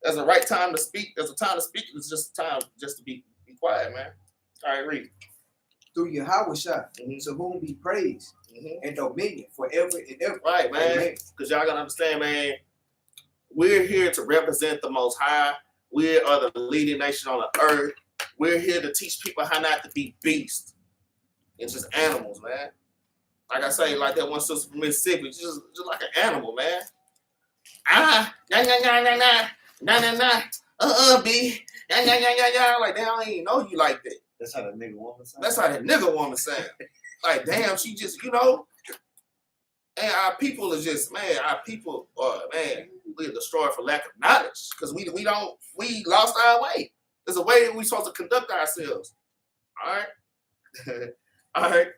There's a right time to speak. There's a time to speak. It's just time just to be quiet, man. All right, read.
Through Yahweh Shah, to whom be praise and dominion forever and ever.
Right, man. Because y'all gotta understand, man. We're here to represent the Most High. We are the leading nation on the earth. We're here to teach people how not to be beasts. It's just animals, man. Like I say, like that one sister from Mississippi, just like an animal, man. B. Like they don't even know you like that.
That's how that nigga woman sound.
That's how that nigga woman sound. Like, damn, she just, you know. And our people are just, man, our people are, man, we're destroyed for lack of knowledge. Because we lost our way. There's a way that we're supposed to conduct ourselves. All right? All right.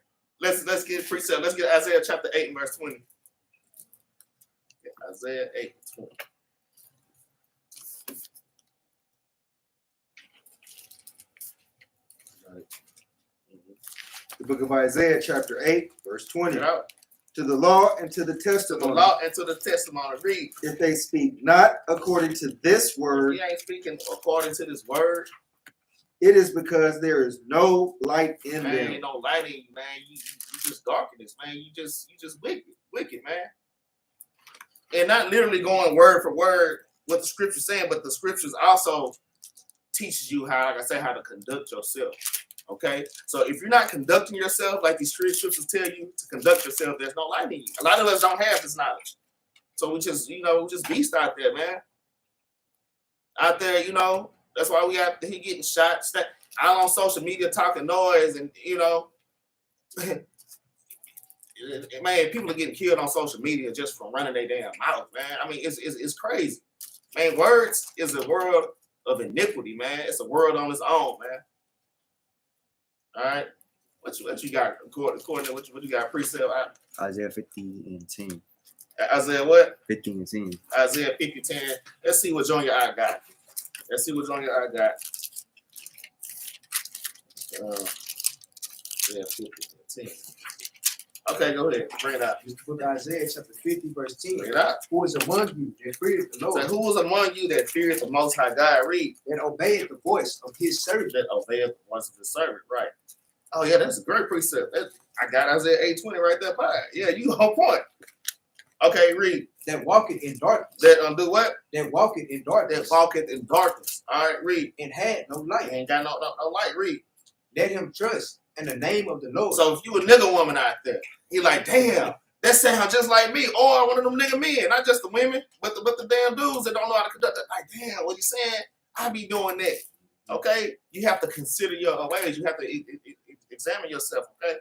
Let's get precept. Let's get Isaiah chapter 8 and verse 20. Isaiah 8 and 20.
The book of Isaiah, chapter 8, verse 20.
Get out.
To the law and to the
To
testimony.
the law and to the testimony. Read.
If they speak not according to this word,
He ain't speaking according to this word.
it is because there is no light in
Man,
them.
ain't no light in you, man. You just darkness, man. You just wicked, man. And not literally going word for word what the scripture's saying, but the scriptures also teaches you how, like I say, how to conduct yourself. Okay, so if you're not conducting yourself like these scriptures tell you to conduct yourself, there's no light in you. A lot of us don't have this knowledge, so we just, just beast out there, man. Out there, that's why he getting shot, out on social media talking noise, and man, people are getting killed on social media just from running their damn mouth, man. I mean, it's crazy, man. Words is a world of iniquity, man. It's a world on its own, man. All right, what you got according to what you got precept?
Isaiah 50 and 10.
Isaiah what?
50 and 10.
Isaiah 50:10. Let's see what Junior I got. Yeah, 50:10. Okay, go ahead. Bring it out.
This book of Isaiah chapter 50, verse 10.
Bring it out.
Who is among you that feareth the Lord,
So who was among you that fears the Most High God? Read.
that obeyeth the voice of his servant?
That obeyeth the voice of his servant. Right. Oh yeah, that's a great precept. I got Isaiah 8:20 right there by it. Yeah, you on point. Okay, read.
That walketh in darkness.
That do what?
That walketh in darkness.
That walketh in darkness. All right, read.
And had no light.
Ain't got no light. Read.
Let him trust in the name of the Lord.
So if you a nigga woman out there, you like, damn, that sounds just like me, or one of them nigga men, not just the women, but the damn dudes that don't know how to conduct it. Like, damn, what you saying? I be doing that. Okay, you have to consider your ways. You have to examine yourself. Okay.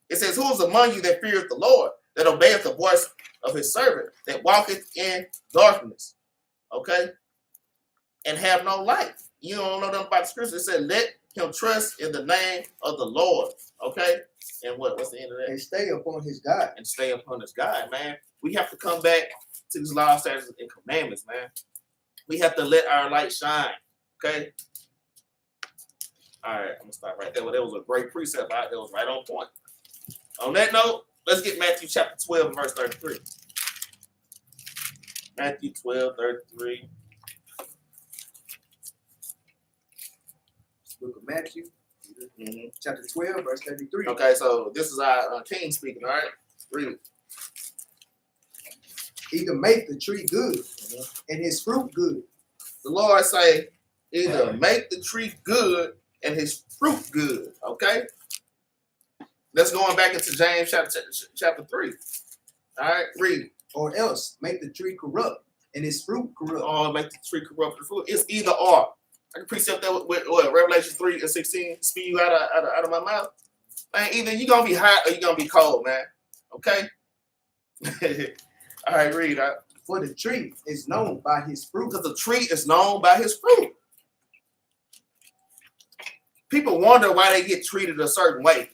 It says, "Who is among you that feareth the Lord, that obeyeth the voice of his servant, that walketh in darkness?" Okay, and have no light. You don't know nothing about the scripture. It said, "Let him trust in the name of the Lord." Okay, and what's the end of that?
And stay upon his God.
And stay upon his God, man. We have to come back to these laws, statutes, and commandments, man. We have to let our light shine. Okay. All right, I'm gonna stop right there. Well, that was a great precept. That was right on point. On that note, let's get Matthew chapter 12, verse 33. Matthew 12:33.
Book of Matthew,
Mm-hmm.
chapter 12, verse 33.
Okay, so this is our king speaking. All right, read it.
Either make the tree good and his fruit good.
The Lord say, either make the tree good and his fruit good. Okay. Let's go on back into James chapter 3. All right, read.
Or else make the tree corrupt and his fruit corrupt.
Or make the tree corrupt the fruit. It's either or. I can precept that with Revelation 3:16 spew you out of my mouth. Man, either you're gonna be hot or you're gonna be cold, man. Okay? All right, read.
For the tree is known by his fruit.
Because the tree is known by his fruit. People wonder why they get treated a certain way.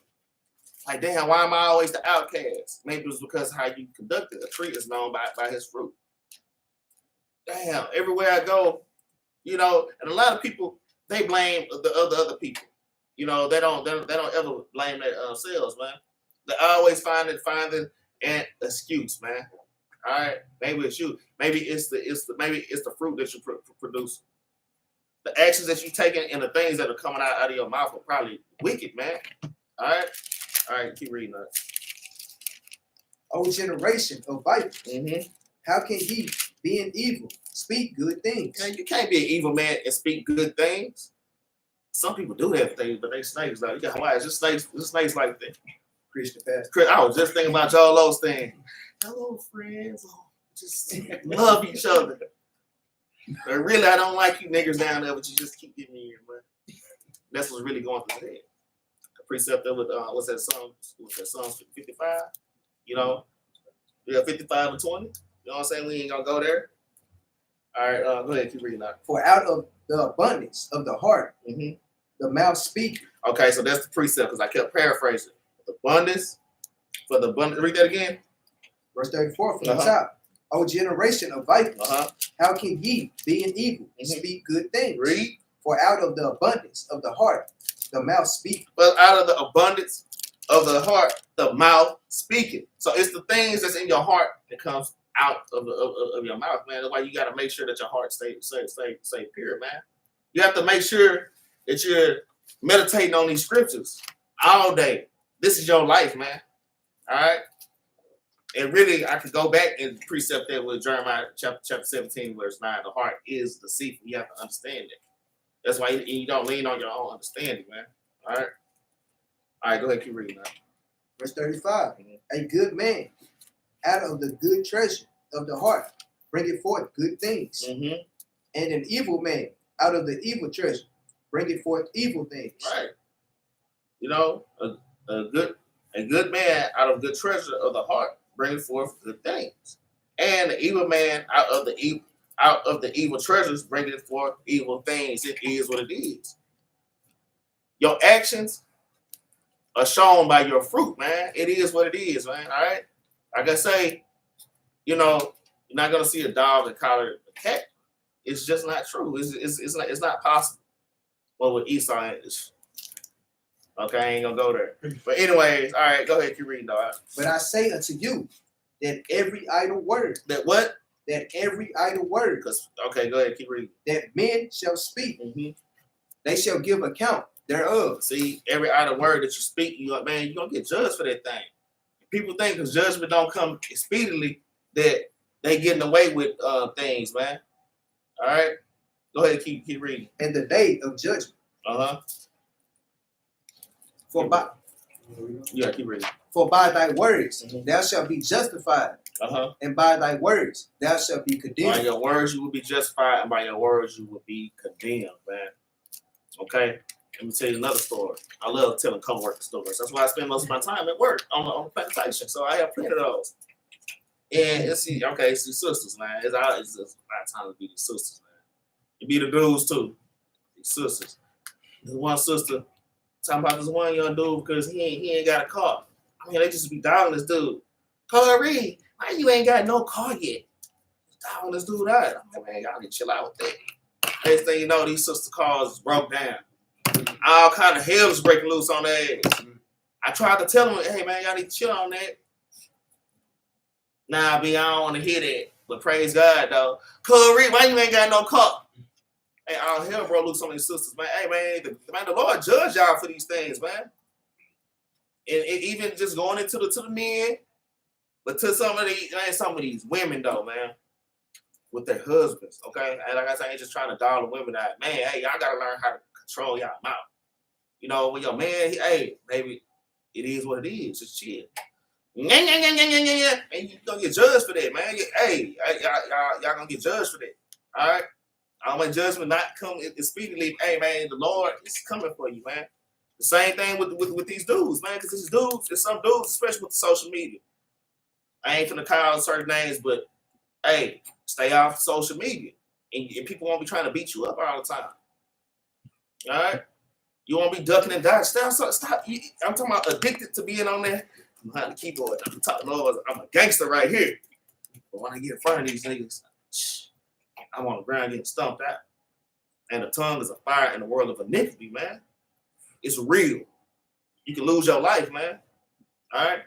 Like, damn, why am I always the outcast? Maybe it's because how you conduct it. A tree is known by his fruit. Damn, everywhere I go, and a lot of people, they blame the other people. They don't ever blame themselves, man. They always find an excuse, man. All right, maybe it's you. Maybe it's the fruit that you produce. The actions that you taking and the things that are coming out of your mouth are probably wicked, man. All right, keep reading that.
O generation of vipers,
Mm-hmm.
how can ye, being evil, speak good things?
Man, you can't be an evil man and speak good things. Some people do have things, but they snakes. Like, you got why? It's just snakes like that.
Christian pastor.
Chris, I was just thinking about y'all those things. Hello, friends. Just love each other. But really, I don't like you niggers down there, but you just keep getting me here, man. That's what's really going through his head. The precept of it, what's that Psalms 55? You know, yeah, 55 and 20. You know what I'm saying? We ain't gonna go there. All right, go ahead, keep reading that.
For out of the abundance of the heart,
Mm-hmm.
the mouth speaks.
Okay, so that's the precept because I kept paraphrasing. The abundance, for the abundance. Read that again.
Verse 34 from the
Uh-huh.
top. O generation of vipers,
Uh-huh.
how can ye, being evil,
Mhm.
speak good things?
Read.
For out of the abundance of the heart, the mouth speaks.
But out of the abundance of the heart, the mouth speaking. So it's the things that's in your heart that comes out of your mouth, man. That's why you got to make sure that your heart stay pure, man. You have to make sure that you're meditating on these scriptures all day. This is your life, man. All right. And really, I could go back and precept that with Jeremiah chapter 17, verse 9. The heart is deceitful. You have to understand that. That's why you don't lean on your own understanding, man. All right. All right, go ahead, keep reading now.
Verse 35.
Mhm.
A good man out of the good treasure of the heart bringeth forth good things.
Mm-hmm.
And an evil man out of the evil treasure bringeth forth evil things.
Right. You know, a good man out of good treasure of the heart brings forth good things, and the evil man out of the evil treasures bringing forth evil things. It is what it is. Your actions are shown by your fruit, man. It is what it is, man. All right. Like I say, you know, you're not gonna see a dog and collar a cat. It's just not true. It's not possible. Well, with Esau, okay, I ain't gonna go there. But anyways, all right, go ahead, keep reading, dog.
But I say unto you that every idle word,
That what?
that every idle word
Because okay, go ahead, keep reading.
that men shall speak,
Mm-hmm.
they shall give account thereof.
See, every idle word that you speak, you're gonna get judged for that thing. People think because judgment don't come speedily that they getting away with things, man. All right, go ahead, keep reading.
In the day of judgment.
Uh-huh.
For by
Yeah, keep reading.
thy words
Mhm.
thou shalt be justified,
Uh-huh.
and by thy words thou shalt be
By
condemned.
your words you will be justified, and by your words you will be condemned, man. Okay? Let me tell you another story. I love telling co-worker stories. That's why I spend most of my time at work on the plantation. So I have plenty of those. And see sisters, man. It's just a lot of time to be the sisters, man. You be the dudes too. The sisters. There's one sister talking about this one young dude because he ain't got a car. I mean, they just be dogging this dude. Corey, why you ain't got no car yet? Dogging this dude out. I'm like, man, y'all need to chill out with that. Next thing you know, these sister cars broke down. All kind of hell is breaking loose on their ass. I tried to tell them, hey man, y'all need to chill on that. Nah, I don't want to hear that. But praise God though. Corey, why you ain't got no car? Hey, all hell broke loose on these sisters, man. Hey man, the Lord judge y'all for these things, man. And even just going into the men, but to some of these women though, man, with their husbands, okay? And like I said, I ain't just trying to dog the women out. Man, hey, y'all gotta learn how to control y'all mouth. You know, when your man, hey, baby, it is what it is. Just chill. And you gonna get judged for that, man. Hey, y'all gonna get judged for that. All right? I want judgment not come speedily. Hey, man, the Lord is coming for you, man. The same thing with these dudes, man, because there's some dudes, especially with the social media. I ain't finna call certain names, but hey, stay off social media. And people won't be trying to beat you up all the time. All right? You won't be ducking and dodging. Stop. I'm talking about addicted to being on there. I'm behind the keyboard. I'm talking, Lord, I'm a gangster right here. But when I get in front of these niggas, I'm on the ground getting stumped out. And the tongue is a fire in the world of iniquity, man. It's real. You can lose your life, man. All right?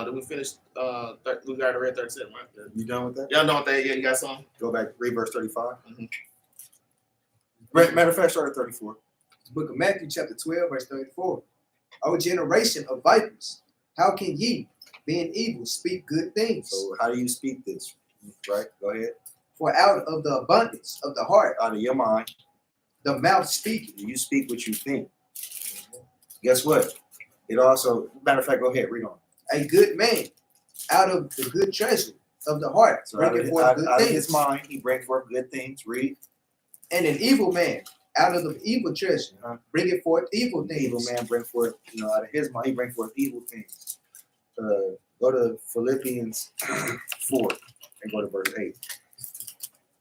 Then we finished. We got to read 37, right?
You done with that?
Y'all know what that? Yeah, you got something?
Go back, read verse 35.
Mhm.
Matter of fact, start at 34.
Book of Matthew, chapter 12, verse 34. O generation of vipers, how can ye, being evil, speak good things?
So how do you speak this? Right? Go ahead.
For out of the abundance of the heart,
Out of your mind,
the mouth speaketh.
you speak what you think. Guess what? It also, matter of fact, go ahead, read on.
A good man out of the good treasure of the heart
So out
bringeth
of,
forth
out,
good
out of
things.
his mind, he brings forth good things. Read.
And an evil man out of the evil treasure, bringing forth evil
The evil
things.
man bring forth, out of his mouth, he bring forth evil things. Go to Philippians 4 and go to verse 8.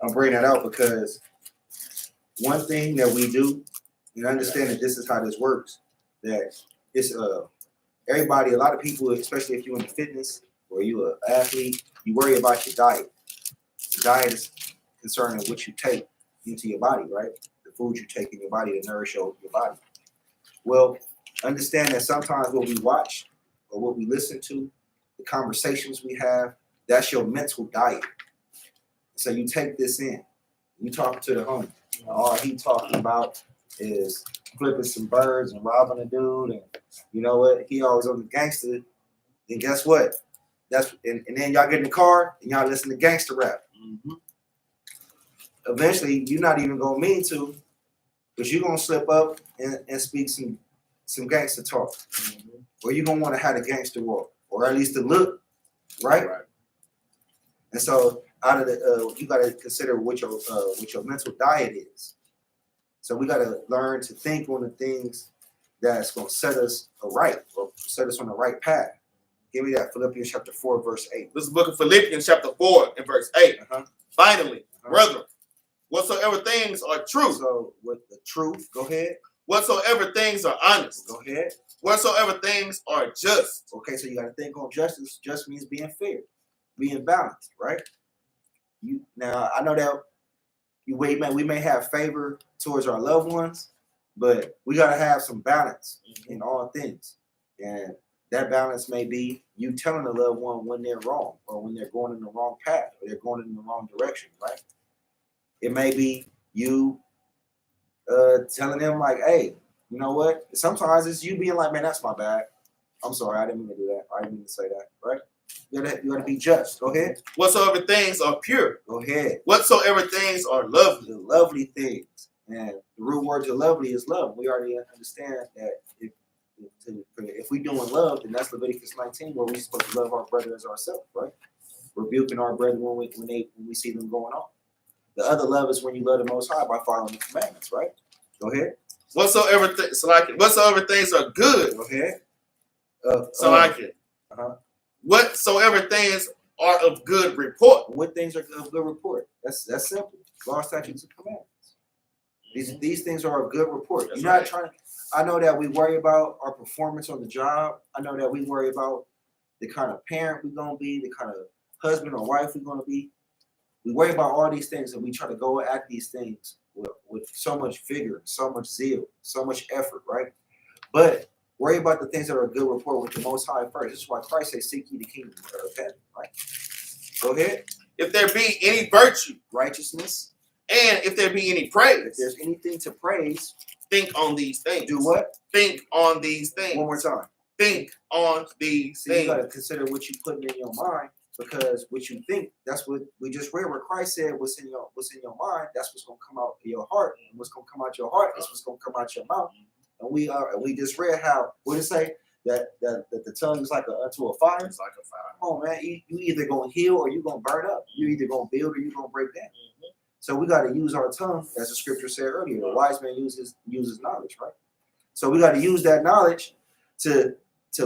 I'm bringing that out because one thing that we do, and understand that this is how this works, that it's everybody, a lot of people, especially if you're in fitness or you're an athlete, you worry about your diet. Your diet is concerning what you take into your body, right? The food you take in your body to nourish your body. Well, understand that sometimes what we watch or what we listen to, the conversations we have, that's your mental diet. So you take this in. You talk to the homie. All he talking about is flipping some birds and robbing a dude, and you know what? He always on the gangster. And guess what? And then y'all get in the car and y'all listen to gangster rap. Eventually, you're not even gonna mean to, but you're gonna slip up and speak some gangster talk, or you're gonna want to have a gangster walk, or at least the look, right? And so, out of the, you got to consider what your mental diet is. So we got to learn to think on the things that's gonna set us aright or set us on the right path. Give me that Philippians chapter 4, verse 8.
This is the book of Philippians chapter 4 and verse 8. Finally, brethren, whatsoever things are true.
So with the truth, go ahead.
Whatsoever things are honest.
Go ahead.
Whatsoever things are just.
Okay, so you got to think on justice. Just means being fair, being balanced, right? Now I know that we may have favor towards our loved ones, but we got to have some balance in all things, and that balance may be you telling a loved one when they're wrong or when they're going in the wrong path or they're going in the wrong direction, right? It may be you telling them like, hey, you know what? Sometimes it's you being like, man, that's my bad. I'm sorry, I didn't mean to do that. I didn't mean to say that, right? You gotta be just. Go ahead.
Whatsoever things are pure.
Go ahead.
Whatsoever things are lovely.
The lovely things. And the root word to lovely is love. We already understand that if we doing love, then that's Leviticus 19, where we're supposed to love our brother as ourselves, right? Rebuking our brethren when we see them going on. The other love is when you love the Most High by following the commandments, right? Go ahead.
Whatsoever things are good.
Go ahead.
Whatsoever things are of good report.
What things are of good report? That's simple. Law, statutes, and commandments. These things are of good report.
That's
You're not
right.
trying to. I know that we worry about our performance on the job. I know that we worry about the kind of parent we're gonna be, the kind of husband or wife we're gonna be. We worry about all these things, and we try to go at these things with so much vigor, so much zeal, so much effort, right? But worry about the things that are a good report with the Most High first. This is why Christ says, "Seek ye the kingdom of heaven." Right? Go ahead.
If there be any virtue,
Righteousness,
and if there be any
if
praise,
there's anything to praise,
think on these things.
do what?
Think on these things.
One more time.
Think on these
So you got
things.
to consider what you putting in your mind, because what you think, that's what we just read where Christ said, what's in your mind, that's what's gonna come out of your heart. And what's gonna come out your heart is what's gonna come out your mouth. And we just read how, what did it say? That the tongue is like unto a fire.
It's like a fire.
Come on, man. You either gonna heal or you gonna burn up. You either gonna build or you gonna break down. So we got to use our tongue, as the scripture said earlier. The wise man uses knowledge, right? So we got to use that knowledge to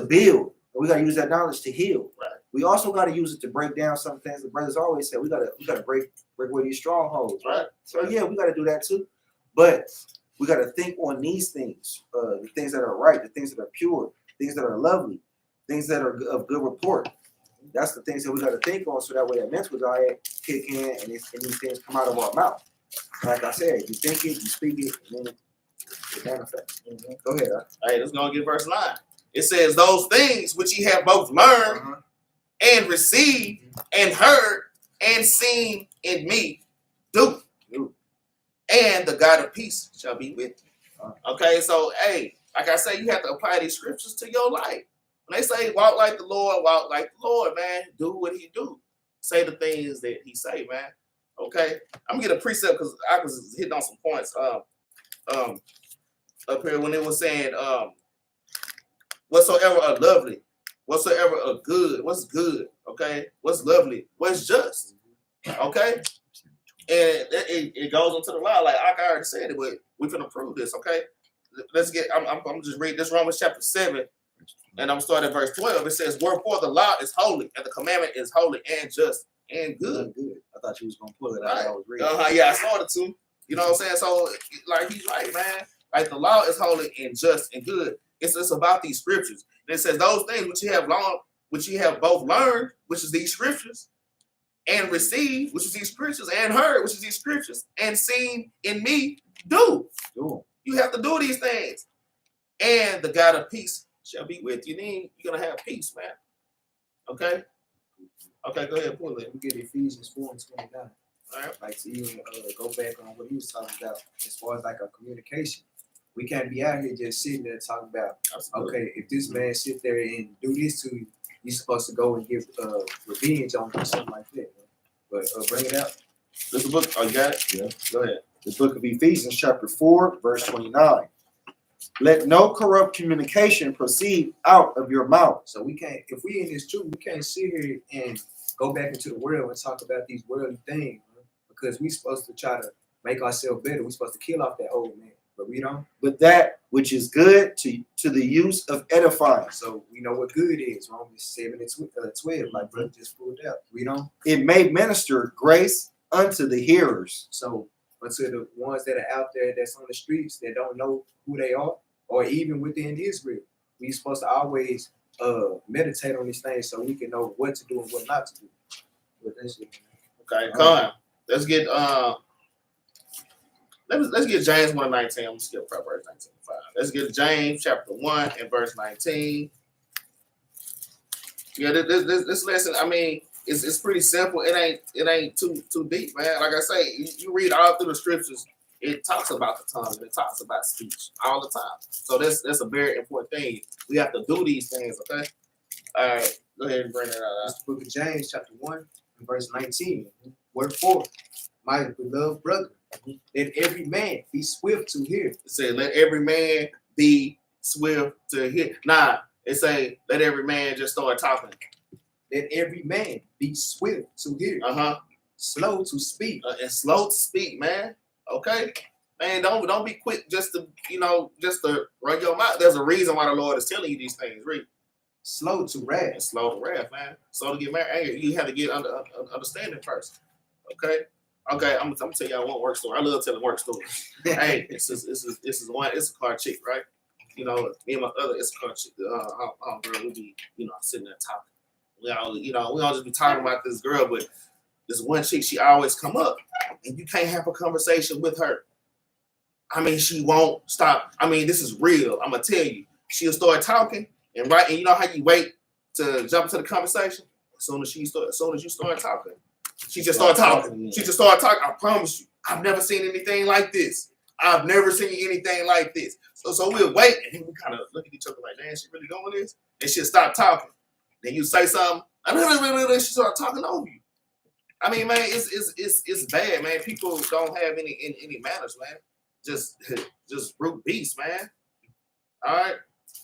build. We got to use that knowledge to heal.
Right.
We also got to use it to break down some things. The brothers always say we got to break away these strongholds, right? So yeah, we got to do that too. But we got to think on these things, the things that are right, the things that are pure, things that are lovely, things that are of good report. That's the things that we got to think on, so that way that mental diet kick in and these things come out of our mouth. Like I said, you think it, you speak it, and then it manifests. Go ahead.
Hey, let's go get verse 9. It says, those things which ye have both learned and received and heard and seen in me, do. And the God of peace shall be with you. Okay, so hey, like I say, you have to apply these scriptures to your life. When they say walk like the Lord, man. Do what he do. Say the things that he say, man. Okay. I'm gonna get a precept because I was hitting on some points up here when it was saying whatsoever are lovely, whatsoever are good, what's good, okay? What's lovely, what's just. Okay? it goes into the law. Like I already said it, but we're gonna prove this, okay? Let's get. I'm just read this Romans chapter 7, and I'm starting at verse 12. It says, "Wherefore the law is holy, and the commandment is holy and just and good."
Good. I thought you was gonna pull it out.
Right.
I was reading.
Yeah, I started to. You know what I'm saying? So, like, he's right, man. Like, the law is holy and just and good. It's about these scriptures. And it says, those things which you have both learned, which is these scriptures, and received, which is these scriptures, and heard, which is these scriptures, and seen in me, do. You have to do these things. And the God of peace shall be with you. Then you're going to have peace, man. Okay? Okay, go ahead, pull it.
We get Ephesians 4:29.
All right.
Like to even go back on what he was talking about as far as like a communication. We can't be out here just sitting there talking about,
Absolutely.
okay, if this man sit there and do this to you, you're supposed to go and give revenge on him or something like that. But bring it out.
This is a book. Oh, you got it?
Yeah.
Go ahead.
The book of Ephesians, chapter 4, verse 29. Let no corrupt communication proceed out of your mouth.
So we can't, if we in this truth, we can't sit here and go back into the world and talk about these worldly things, man, because we're supposed to try to make ourselves better. We're supposed to kill off that old man, but we don't.
But that which is good to the use of edifying.
So we know what good is. Romans 7 and 12, like brother just pulled out. We don't.
It may minister grace unto the hearers.
So, but to the ones that are out there that's on the streets that don't know who they are, or even within Israel, we're supposed to always meditate on these things so we can know what to do and what not to do. But that's it.
Okay, come on. Let's get let's get James 1:19. I'm gonna skip Proverbs 19:5. Let's get James chapter 1 and verse 19. Yeah, this lesson, I mean, it's pretty simple. It ain't too deep, man. Like I say, you read all through the scriptures, it talks about the tongue and it talks about speech all the time. So that's a very important thing. We have to do these things, okay? All right, go ahead and bring it out.
That's the book of James, chapter 1, and verse 19. Wherefore, my beloved brother, let every man be swift to hear.
It says, let every man be swift to hear. Nah, it say, let every man just start talking.
Let every man be swift to hear. Slow to speak.
And slow to speak, man. Okay? Man, don't be quick just to run your mouth. There's a reason why the Lord is telling you these things. Read.
Slow to wrath.
And slow to wrath, man. Slow to get married. You have to get understanding first. Okay? Okay, I'm gonna tell y'all one work story. I love telling work stories. Hey, this is one. It's a car chick, right? You know, me and my other, it's a car chick. Girl, we be, sitting there talking. We all just be talking about this girl, but this one chick, she always come up, and you can't have a conversation with her. I mean, she won't stop. I mean, this is real. I'm gonna tell you. She'll start talking, and you know how you wait to jump into the conversation? As soon as you start talking. She just started talking. She just started talking. I promise you, I've never seen anything like this. I've never seen anything like this. So we'll wait, and then we kind of look at each other like, man, she really doing this? And she'll stop talking. Then you say something, and she start talking over you. I mean, man, it's bad, man. People don't have any manners, man. Just brute beasts, man. All right.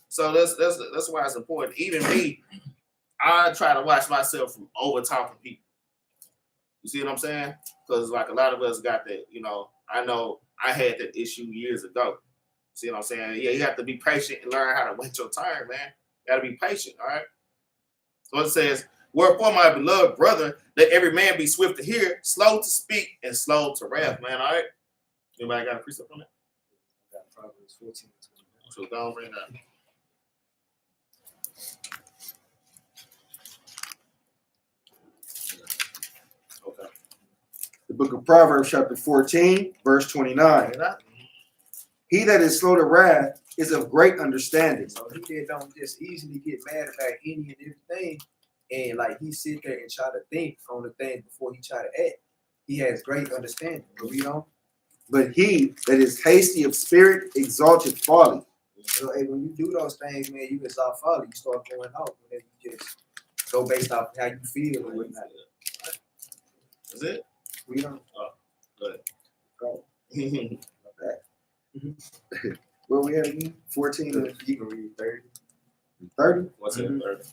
So that's why it's important. Even me, I try to watch myself from over talking people. You see what I'm saying? Because like a lot of us got that, I know I had that issue years ago. See what I'm saying? Yeah, you have to be patient and learn how to wait your turn, man. You got to be patient, all right? So it says, wherefore, my beloved brother, let every man be swift to hear, slow to speak, and slow to wrath, man, all right? Anybody got a precept on that?
I got Proverbs 14 and 29.
So don't bring that. Okay.
The book of Proverbs, chapter 14, verse 29. He that is slow to wrath is of great understanding.
So he that don't just easily get mad about any and everything, and like he sit there and try to think on the thing before he try to act. He has great understanding.
But he that is hasty of spirit exalteth folly.
So hey, when you do those things, man, you exalt folly. You start going off whenever you just go based off how you feel or whatnot.
Is it?
We don't.
Oh, good.
Go.
Where we at again? 14 and
You can read 30.
30.
What's it? 30?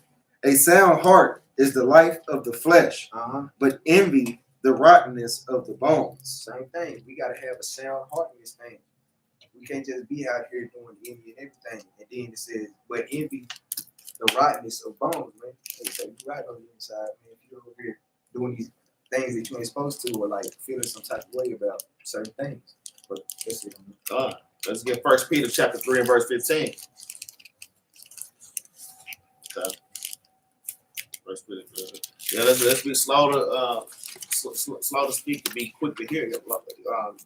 A sound heart is the life of the flesh,
Uh-huh.
but envy the rottenness of the bones.
Same thing. We gotta have a sound heart in this thing. We can't just be out here doing envy and everything. And then it says, but envy, the rottenness of bones, man. Hey, so you right on the inside, man. If you're over here doing these things that you ain't supposed to, or like feeling some type of way about certain things. But that's it.
Let's get 1 Peter chapter 3 and verse 15. Okay. First Peter, yeah, let's be slow to slow to speak, to be quick to hear, y'all,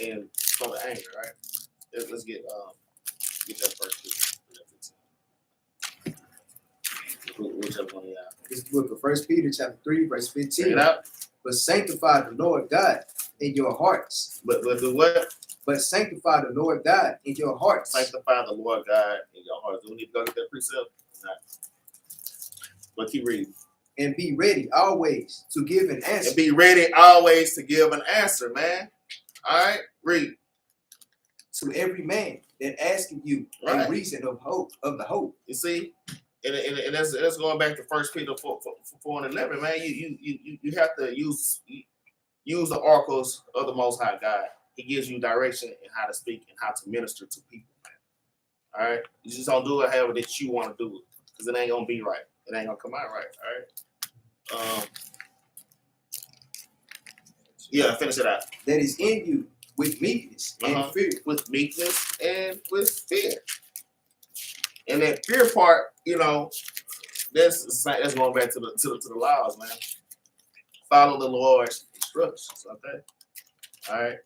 and slow to anger, right? Let's get that first Peter. Whichever one, yeah.
This is the book of 1 Peter chapter 3, verse 15.
Check it out.
But sanctify the Lord God in your hearts.
But do what?
But sanctify the Lord God in your hearts.
Sanctify the Lord God in your hearts. Do we need to go get that precept? Nah. But keep reading.
And be ready always to give an answer.
And be ready always to give an answer, man. All right, read.
To every man that asking you
Right.
a reason of hope, of the hope.
You see, and that's going back to 1 Peter 4 and 11, man. You have to use the oracles of the Most High God. He gives you direction in how to speak and how to minister to people, man. All right, you just don't do it however that you want to do it, because it ain't gonna be right. It ain't gonna come out right. All right. Yeah, finish it out.
That is in you with meekness and fear.
With meekness and with fear. And that fear part, you know, that's going back to the laws, man. Follow the Lord's instructions. Okay. All right.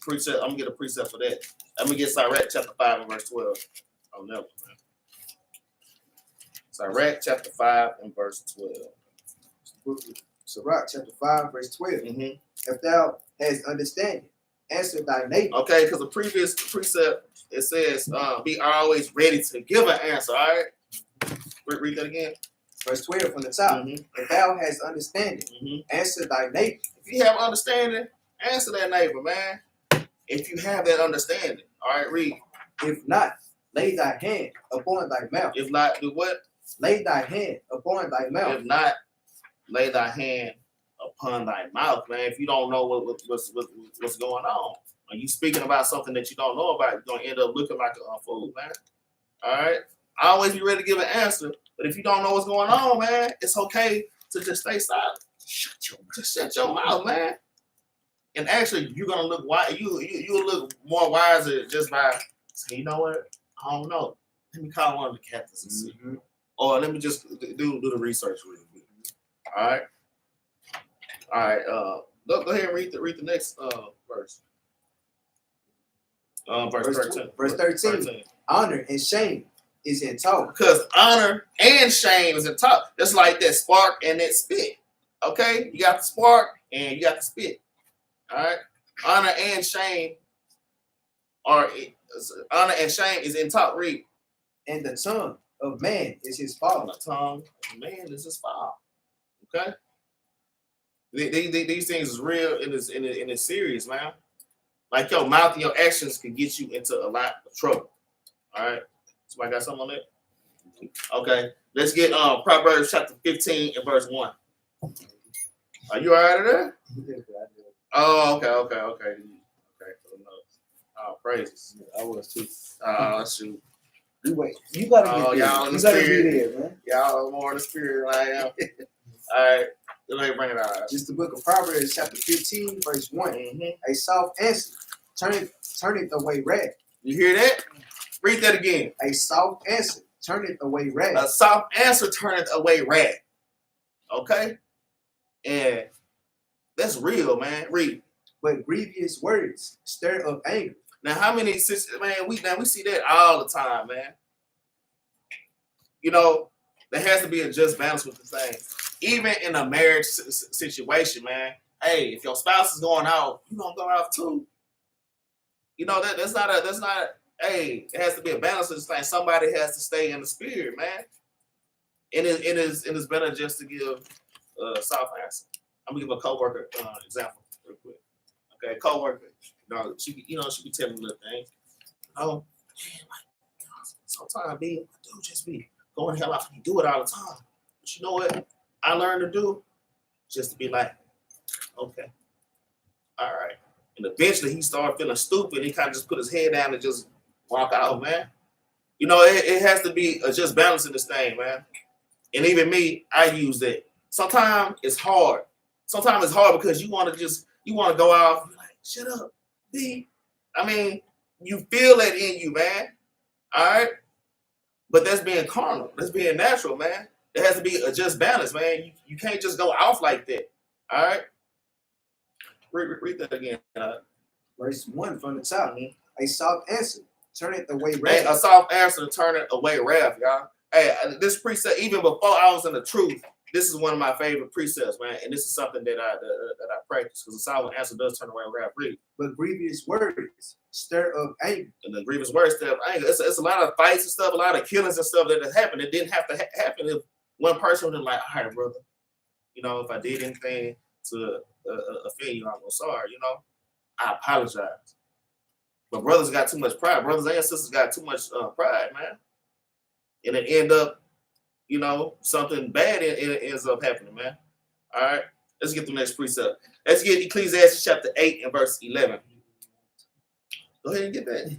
Precept. I'm gonna get a precept for that. I'm gonna get Sirach chapter 5 and verse 12. Oh no, man. Sirach chapter 5 and verse 12.
Sirach chapter 5, verse 12.
Mm-hmm.
If thou hast understanding, answer thy neighbor.
Okay, because the previous precept, it says, be always ready to give an answer. All right. Read that again.
Verse 12 from the top.
Mm-hmm.
If thou hast understanding,
Mm-hmm.
answer thy neighbor.
If you have understanding, answer that neighbor, man. If you have that understanding. All right, read.
If not, lay thy hand upon thy mouth.
If not, do what?
Lay thy hand upon thy mouth.
If not, lay thy hand upon thy mouth, man. If you don't know what's going on, are you speaking about something that you don't know about, you're going to end up looking like a fool, man. All right? Always be ready to give an answer, but if you don't know what's going on, man, it's okay to just stay silent. Just shut your mouth, man. And actually, you're gonna look wise. You'll look more wiser just by saying, you know what? I don't know. Let me call one of the captains and see, or let me just do the research real quick. All right. Go ahead and read the next verse. Verse 13.
Verse 13. Honor and shame is in talk.
Because honor and shame is in talk. Just like that spark and that spit. Okay? You got the spark and you got the spit. All right? Honor and shame is in talk. Read.
And the tongue of man is his father.
The tongue of man is his father. Okay? These things is real and it's serious, man. Like your mouth and your actions can get you into a lot of trouble. All right? Somebody got something on that? Okay. Let's get Proverbs chapter 15 and verse 1. Are you all right there? Oh, okay. Oh, praises.
I was too.
Oh, shoot.
You gotta get
y'all in the
you gotta
spirit.
be there, man.
Y'all are more in the spirit than I am. All right. Let me bring it out.
Just the book of Proverbs, chapter 15, verse 1. A soft answer turneth away wrath.
You hear that? Read that again.
A soft answer turneth away wrath.
A soft answer turneth away wrath. Okay? And that's real, man. Read.
But grievous words stir up anger.
Now, how many sisters, man, we see that all the time, man. You know, there has to be a just balance with the things. Even in a marriage situation, man. Hey, if your spouse is going out, you don't go out too. You know, that's not hey, it has to be a balance with this thing. Somebody has to stay in the spirit, man. And it's better just to give a soft answer. I'm gonna give a coworker example real quick. Okay, coworker, she be telling me little things. Oh, man, like, sometimes I do just be going hell off. You do it all the time. But you know what I learned to do? Just to be like, Okay. All right. And eventually he started feeling stupid. He kind of just put his head down and just walk out, man. You know, it has to be a just balance in this thing, man. And even me, I use that. Sometimes it's hard. Sometimes it's hard because you want to go out and be like, shut up, B. I mean, you feel it in you, man. All right? But that's being carnal. That's being natural, man. There has to be a just balance, man. You can't just go off like that. All right? Read that again.
Verse 1 from the top.
Mm-hmm.
A soft answer, turn it away
Hey,
wrath.
a soft answer to turn it away wrath, y'all. Hey, this precept, even before I was in the truth, this is one of my favorite precepts, man. And this is something that I practice because a soft answer does turn away wrath. Read.
But grievous words stir up anger.
And the grievous words stir up anger. It's a lot of fights and stuff, a lot of killings and stuff that has happened. It didn't have to happen if one person was like, all right, brother, you know, if I did anything to offend you, I'm sorry, you know, I apologize. But brothers got too much pride. Brothers and sisters got too much pride, man. And it end up, you know, something bad it ends up happening, man. All right, let's get to the next precept. Let's get Ecclesiastes chapter 8 and verse 11. Go ahead and get that.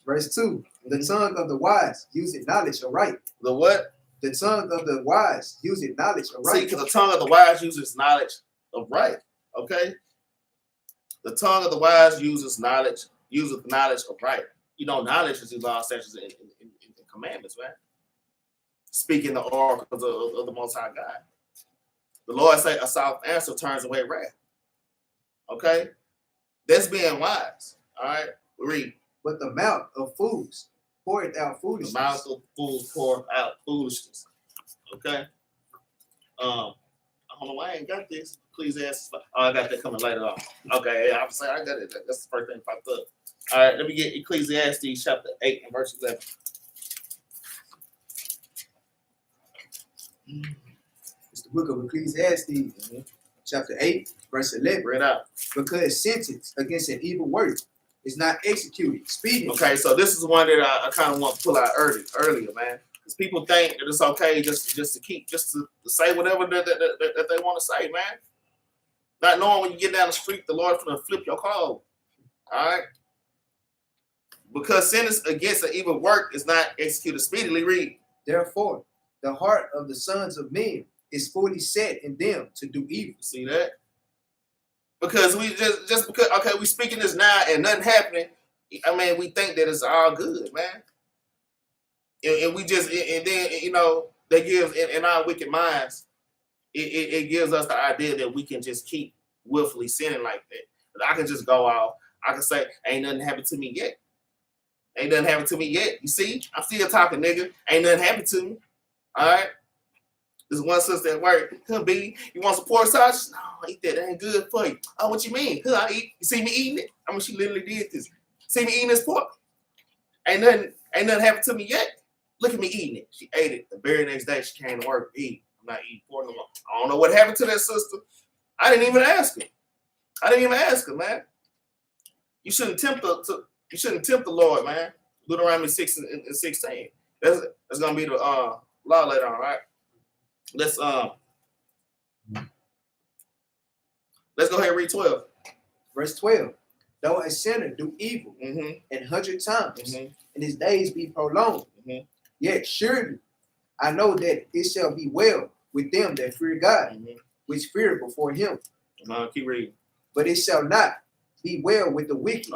Verse 2. The tongue of the wise useth knowledge aright.
The what?
The tongue of the wise useth knowledge
See,
aright.
because the tongue of the wise uses knowledge of right. Okay? The tongue of the wise uses knowledge of right. You know, knowledge is the law, statutes, and commandments, man. Speaking the oracles of the Most High God. The Lord say a soft answer turns away wrath. Okay? That's being wise. All right? Read.
But the mouth of fools poureth out
The
foolishness.
mouth of fools pour out foolishness. Okay? I don't know why I ain't got this. Please ask. Oh, I got that coming later on. Okay, yeah, I'm saying I got it. That's the first thing that popped up. All right, let me get Ecclesiastes chapter 8 and verse 11.
It's the book of Ecclesiastes, chapter 8, verse 11.
Read out.
Because sentence against an evil word is not executed speedily.
Okay, so this is one that I kind of want to pull out earlier, man. Because people think that it's okay just to say whatever that they want to say, man. Not knowing when you get down the street, the Lord's gonna flip your car over. All right. Because sentence against an evil work is not executed speedily. Read.
Therefore, the heart of the sons of men is fully set in them to do evil.
See that? Because we just because we speaking this now and nothing happening. I mean, we think that it's all good, man. And we just and then you know they give in our wicked minds. It gives us the idea that we can just keep willfully sinning like that. That I can just go out. I can say, ain't nothing happened to me yet. Ain't nothing happened to me yet. You see? I'm still talking, nigga. Ain't nothing happened to me. All right? There's one sister at work. Huh, B, you want some pork sausage? No, I eat that. That ain't good for you. Oh, what you mean? Huh, I eat. You see me eating it? I mean, she literally did this. See me eating this pork? Ain't nothing happened to me yet. Look at me eating it. She ate it. The very next day, she came to work to eat. I'm not eating pork no more. I don't know what happened to that sister. I didn't even ask her. Man. You shouldn't tempt the Lord, man. Deuteronomy 6 and 16. That's gonna be the law later on, right? Let's go ahead and read 12.
Verse 12. Though a sinner do evil
Mm-hmm.
100 times,
Mm-hmm.
and his days be prolonged,
Mm-hmm.
yet surely I know that it shall be well with them that fear God,
Mm-hmm.
which fear before him.
Keep reading.
But it shall not be well with the wicked,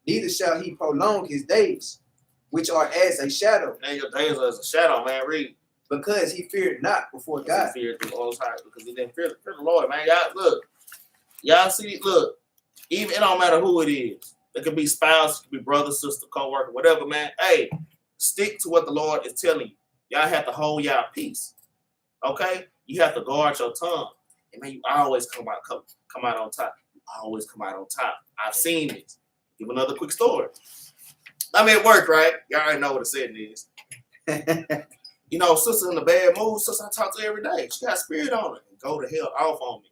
neither shall he prolong his days, which are as a shadow.
And your days are as a shadow, man. Read.
Because he feared not before God.
He feared the Most High because he didn't fear the Lord, man. Y'all look. Y'all see, look. Even it don't matter who it is. It could be spouse, it could be brother, sister, co-worker, whatever, man. Hey, stick to what the Lord is telling you. Y'all have to hold y'all peace. Okay? You have to guard your tongue. And man, you always come out on top. You always come out on top. I've seen this. Give another quick story. I'm at work, right? Y'all already know what a setting is. You know, sister in a bad mood, sister I talk to every day. She got spirit on her. Go the hell off on me.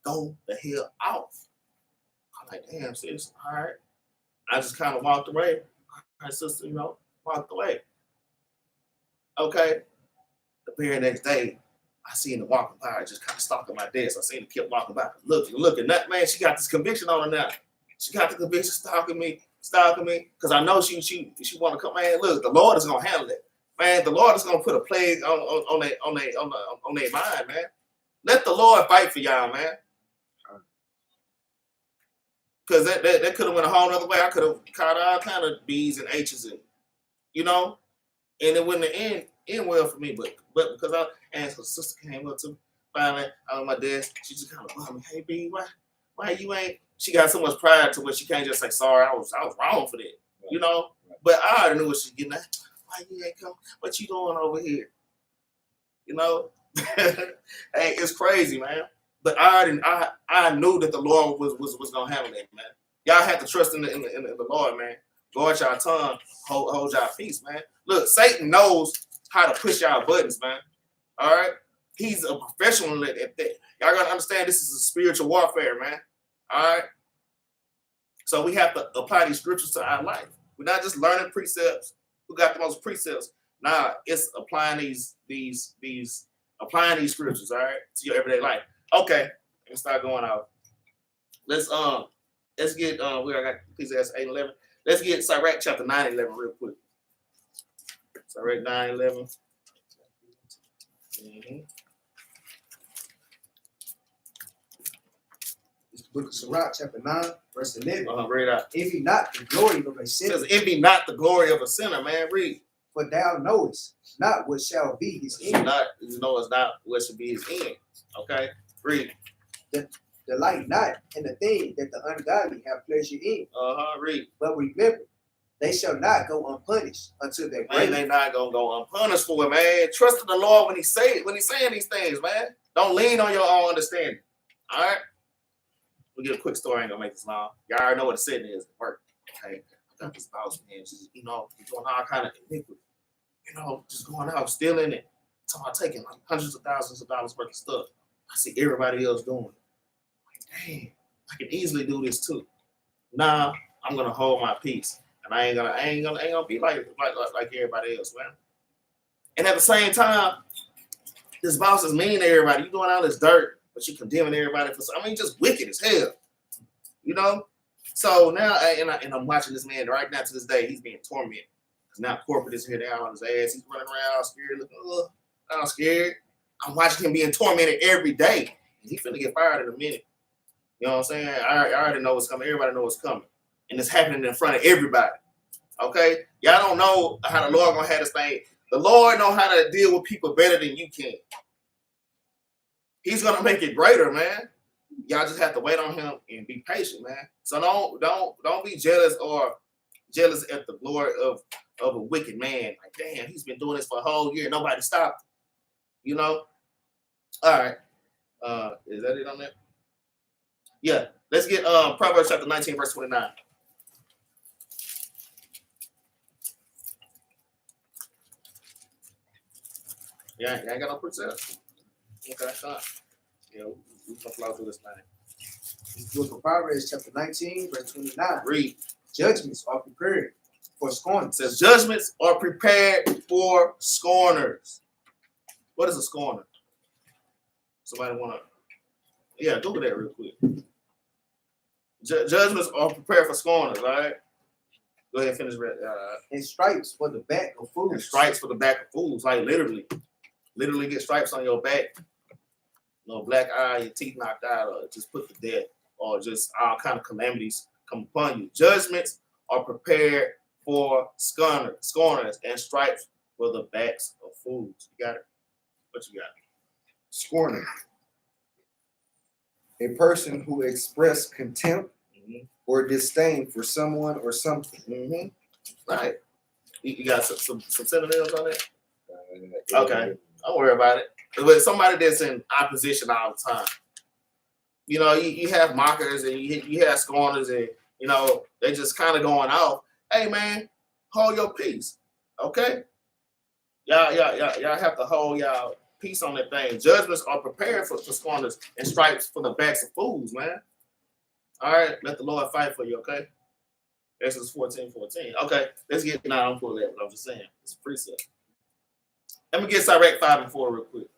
Go the hell off. I'm like, damn, sis, all right. I just kind of walked away. All right, sister, walked away. Okay. The very next day, I seen her walking by, just kind of stalking my desk. I seen her kept walking by, looking. That man, she got this conviction on her now. She got the conviction stalking me, because I know she want to come. Man, look, the Lord is gonna handle it. Man, the Lord is gonna put a plague on their mind, man. Let the Lord fight for y'all, man. Because that could have went a whole other way. I could have caught all kind of B's and H's and and it wouldn't have end well for me. But because and her sister came up to me finally out of my desk, she just kind of bugged me. Hey B, why you ain't? She got so much pride to where she can't just say sorry. I was wrong for that, But I already knew what she's getting at. Why you ain't come? What you doing over here? Hey, it's crazy, man. But I knew that the Lord was gonna handle that, man. Y'all have to trust in the Lord, man. Guard y'all tongue, hold y'all peace, man. Look, Satan knows how to push y'all buttons, man. All right, he's a professional at that. Y'all gotta understand this is a spiritual warfare, man. All right, so we have to apply these scriptures to our life. We're not just learning precepts. Who got the most precepts? Nah, it's applying these scriptures, all right, to your everyday life. Okay, let's start going out. Let's get where I got Ecclesiastes 8:11. Let's get Sirach chapter 9:11 real quick. Sirach 9:11.
It's the book of Sirach, chapter 9, verse 11.
Read out.
Envy not the glory of a
It
sinner.
says, envy not the glory of a sinner, man. Read.
For thou knowest not what shall be his end.
It's not what should be his end. Okay? Read.
Delight not in the thing that the ungodly have pleasure in.
Read.
But remember, they shall not go unpunished until their
Man, they not gonna go unpunished for it, man. Trust in the Lord when he's saying these things, man. Don't lean on your own understanding. All right? We'll get a quick story. I ain't gonna make this long. Y'all already know what the setting is at work. Okay? I got this boss, man. Just, doing all kind of iniquity. Just going out, stealing it. So I'm taking like hundreds of thousands of dollars worth of stuff. I see everybody else doing it. Like, dang, I can easily do this too. Nah, I'm gonna hold my peace. And I ain't gonna be like everybody else, man. And at the same time, this boss is mean to everybody. You doing all this dirt, but you condemning everybody for just wicked as hell. So now, and I'm watching this man right now to this day. He's being tormented. Because now corporate is here down on his ass. He's running around all scared, looking, I'm scared. I'm watching him being tormented every day. And he's finna get fired in a minute. You know what I'm saying? I already know what's coming. Everybody knows what's coming. And it's happening in front of everybody. Okay? Y'all don't know how the Lord gonna have this thing. The Lord know how to deal with people better than you can. He's gonna make it greater, man. Y'all just have to wait on him and be patient, man. So don't be jealous at the glory of a wicked man. Like, damn, he's been doing this for a whole year. Nobody stopped. All right. Is that it on that? Yeah. Let's get Proverbs chapter 19, verse 29. Yeah, you ain't got no precept. Okay, fine. Yeah, we can flow through this thing.
It's the book of Proverbs, chapter 19, verse 29.
Read.
Judgments are prepared for scorners.
It says judgments are prepared for scorners. What is a scorner? Somebody want to? Yeah, Google that real quick. Judgments are prepared for scorners. All right. Go ahead and finish.
And stripes for the back of fools.
And stripes for the back of fools. Like literally get stripes on your back. Black eye, your teeth knocked out, or just put to death, or just all kind of calamities come upon you. Judgments are prepared for scorners, and stripes for the backs of fools. You got it? What you got?
Scorner. A person who express contempt or disdain for someone or something.
Right. You got some synonyms on that? Okay. Don't worry about it. But somebody that's in opposition all the time. You have mockers and you have scorners and, they just kind of going off. Hey, man, hold your peace. Okay? Y'all have to hold y'all peace on that thing. Judgments are prepared for scorners and stripes for the backs of fools, man. All right? Let the Lord fight for you, okay? Exodus 14:14. Okay, let's get now. I'm pulling that, but I'm just saying. It's a precept. Let me get Sirach 5 and 4 real quick.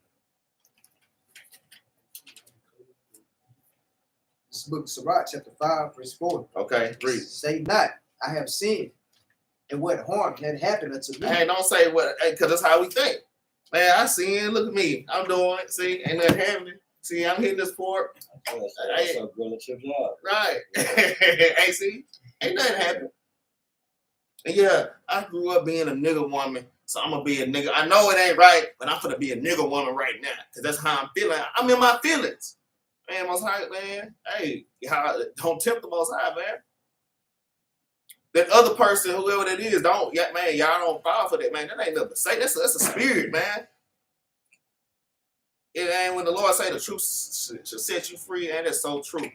This book of Sirach, chapter 5, verse 4.
Okay, read.
Say not, I have sinned, and what harm had happened unto me.
Hey, don't say what, because that's how we think. Man, I sin. Look at me. I'm doing it. See, ain't nothing happening. See, I'm hitting this port.
That's a relative job.
Right. Hey, see, ain't nothing happening. And yeah, I grew up being a nigga woman, so I'm gonna be a nigga. I know it ain't right, but I'm gonna be a nigga woman right now, because that's how I'm feeling. I'm in my feelings. Man, Most High, man. Hey, don't tempt the Most High, man. That other person, whoever that is, don't, yeah, man, y'all don't fall for that, man. That ain't nothing to say. That's a spirit, man. It ain't when the Lord say the truth should set you free, and it's so true.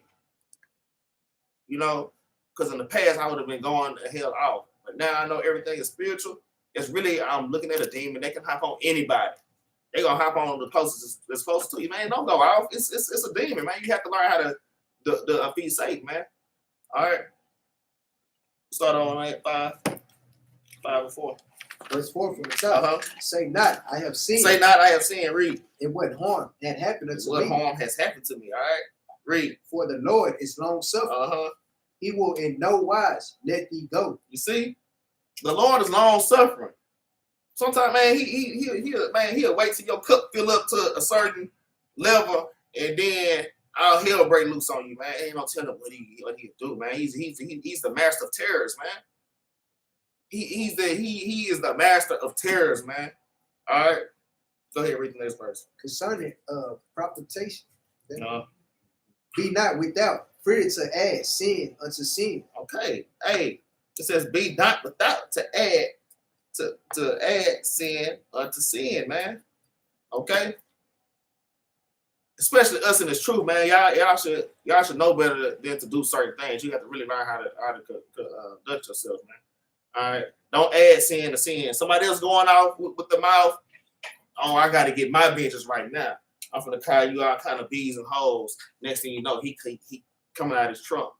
You know, because in the past I would have been going the hell off, but now I know everything is spiritual. It's really, I'm looking at a demon. They can hop on anybody. They gonna hop on the closest that's close to you, man. Don't go off. It's a demon, man. You have to learn how to be safe, man. All right. Start on 5 and 4.
Verse 4 from the top. Say not, I have sinned.
Say not, I have sinned. Read.
And what harm had happened unto
What
me.
harm has happened to me? All right. Read.
For the Lord is long suffering. He will in no wise let thee go.
You see, the Lord is long suffering. Sometimes, man, he'll wait till your cup fill up to a certain level, and then all hell break loose on you, man. Ain't no telling what he'll do, man. He's the master of terrors, man. He is the master of terrors, man. All right, go ahead, read the next verse.
Concerning propitiation, be not without fear to add sin unto sin.
Okay, hey, it says be not without to add sin unto sin, man. Okay. Especially us in this truth, man. Y'all should know better than to do certain things. You have to really learn how to conduct yourself, man. All right. Don't add sin to sin. Somebody else going off with the mouth. Oh, I got to get my vengeance right now. I'm gonna call you all kind of bees and hoes. Next thing you know, he coming out his trunk.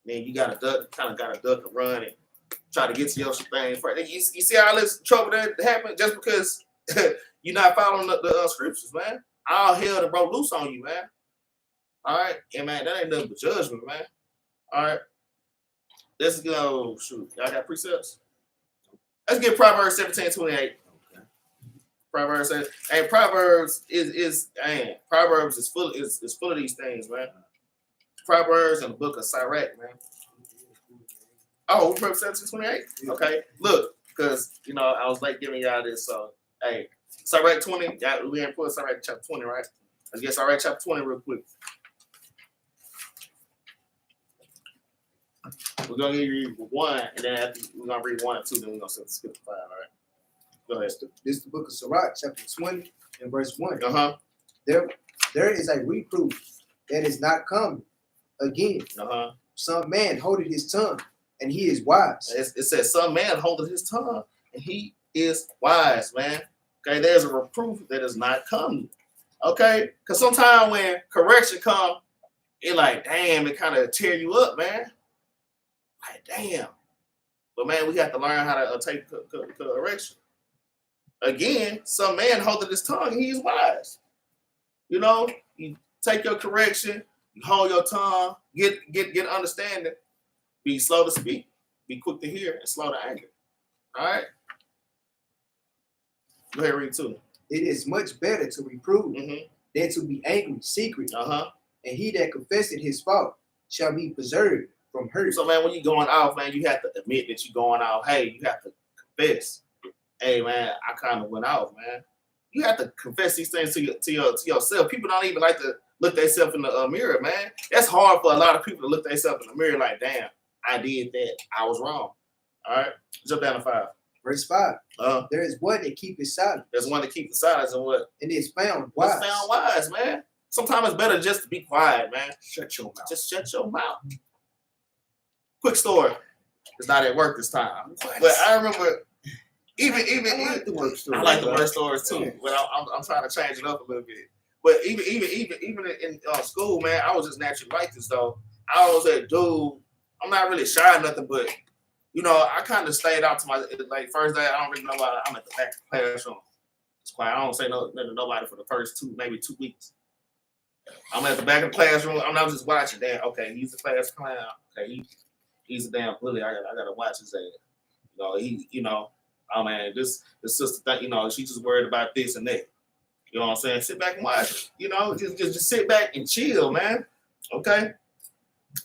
Then you gotta duck and run and try to get to your thing first. You see all this trouble that happened just because you're not following the scriptures, man. All hell that broke loose on you, man. All right, and man, that ain't nothing but judgment, man. All right, let's go. Shoot, y'all got precepts. Let's get Proverbs 17:28. Okay. Proverbs says, hey, Proverbs is full of these things, man. Proverbs and the book of Sirach, man. Oh, Proverbs 17:28. Okay, look, because I was late giving y'all this, so hey. Sirach 20, we ain't put Sirach chapter 20, right? Let's get Sirach chapter 20 real quick. We're going to read 1, and then after we're going to read 1 and 2, then we're going to skip to 5, all right? Go ahead.
This is the book of Sirach, chapter 20, and verse 1. There is a reproof that is not come again. Some man holdeth his tongue, and he is wise.
It says, some man holdeth his tongue, and he is wise, man. Okay, there's a reproof that is not coming. Okay, because sometimes when correction comes, it like, damn, it kind of tear you up, man. Like, damn. But man, we have to learn how to take correction. Again, some man holding his tongue, he is wise. You take your correction, you hold your tongue, get understanding, be slow to speak, be quick to hear, and slow to anger. All right. Go ahead, read 2.
It is much better to reprove than to be angry secretly. And he that confesseth his fault shall be preserved from hurt. So, man, when you're going off, man, you have to admit that you're going off. Hey, you have to confess. Hey, man, I kind of went off, man. You have to confess these things to yourself. People don't even like to look themselves in the mirror, man. That's hard for a lot of people to look themselves in the mirror like, damn, I did that. I was wrong. All right, jump down to 5. Verse 5. There is one that keepeth silence.
There's one that keeps silence, and what?
And is found wise.
It's found wise, man. Sometimes it's better just to be quiet, man. Shut your mouth. Just shut your mouth. Quick story. It's not at work this time. But I remember even
I like the work stories.
I like the work stories too. But I'm trying to change it up a little bit. But even in school, man, I was just naturally like this though. I was a dude. I'm not really shy or nothing, but I kind of stayed out to my first day. I don't really know why I'm at the back of the classroom. It's quiet. I don't say nothing to nobody for the first maybe 2 weeks. I'm at the back of the classroom. I'm not just watching. Damn, okay, he's a class clown. Okay, he's a damn bully. I gotta watch his ass. Oh man, this sister thing, she just worried about this and that. You know what I'm saying? Sit back and watch. Just sit back and chill, man. Okay.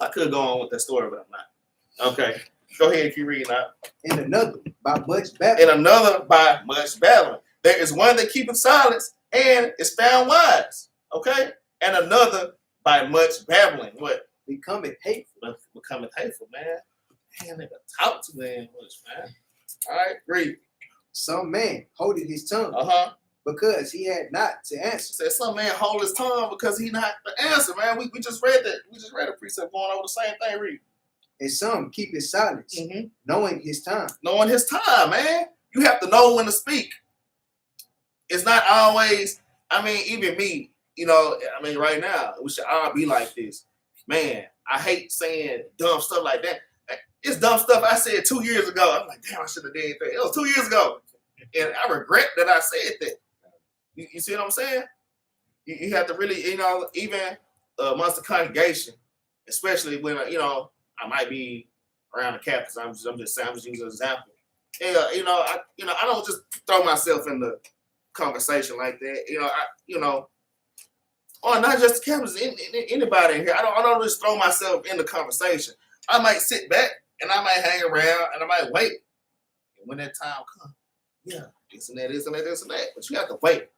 I could go on with that story, but I'm not. Okay. Go ahead if you read that.
And another by much babbling.
And another by much babbling. There is one that keepeth silence and is found wise. Okay? And another by much babbling. What?
Becoming hateful.
Becoming hateful, man. Man, they talk too damn much, man. All right, read.
Some man holding his tongue because he had not to answer.
Said some man hold his tongue because he not the answer, man. We just read that. We just read a precept going over the same thing. Read.
And some keep his silence, knowing his time.
Knowing his time, man. You have to know when to speak. It's not always, even me, right now, we should all be like this. Man, I hate saying dumb stuff like that. It's dumb stuff I said 2 years ago. I'm like, damn, I should have did that. It was 2 years ago. And I regret that I said that. You see what I'm saying? You have to really, even amongst the congregation, especially when, I might be around the Capt, because I'm just using an example. Yeah, I don't just throw myself in the conversation like that. Or not just the Captains, anybody in here. I don't just throw myself in the conversation. I might sit back and I might hang around and I might wait. And when that time comes, yeah, this and that, this and that, this and that. But you have to wait.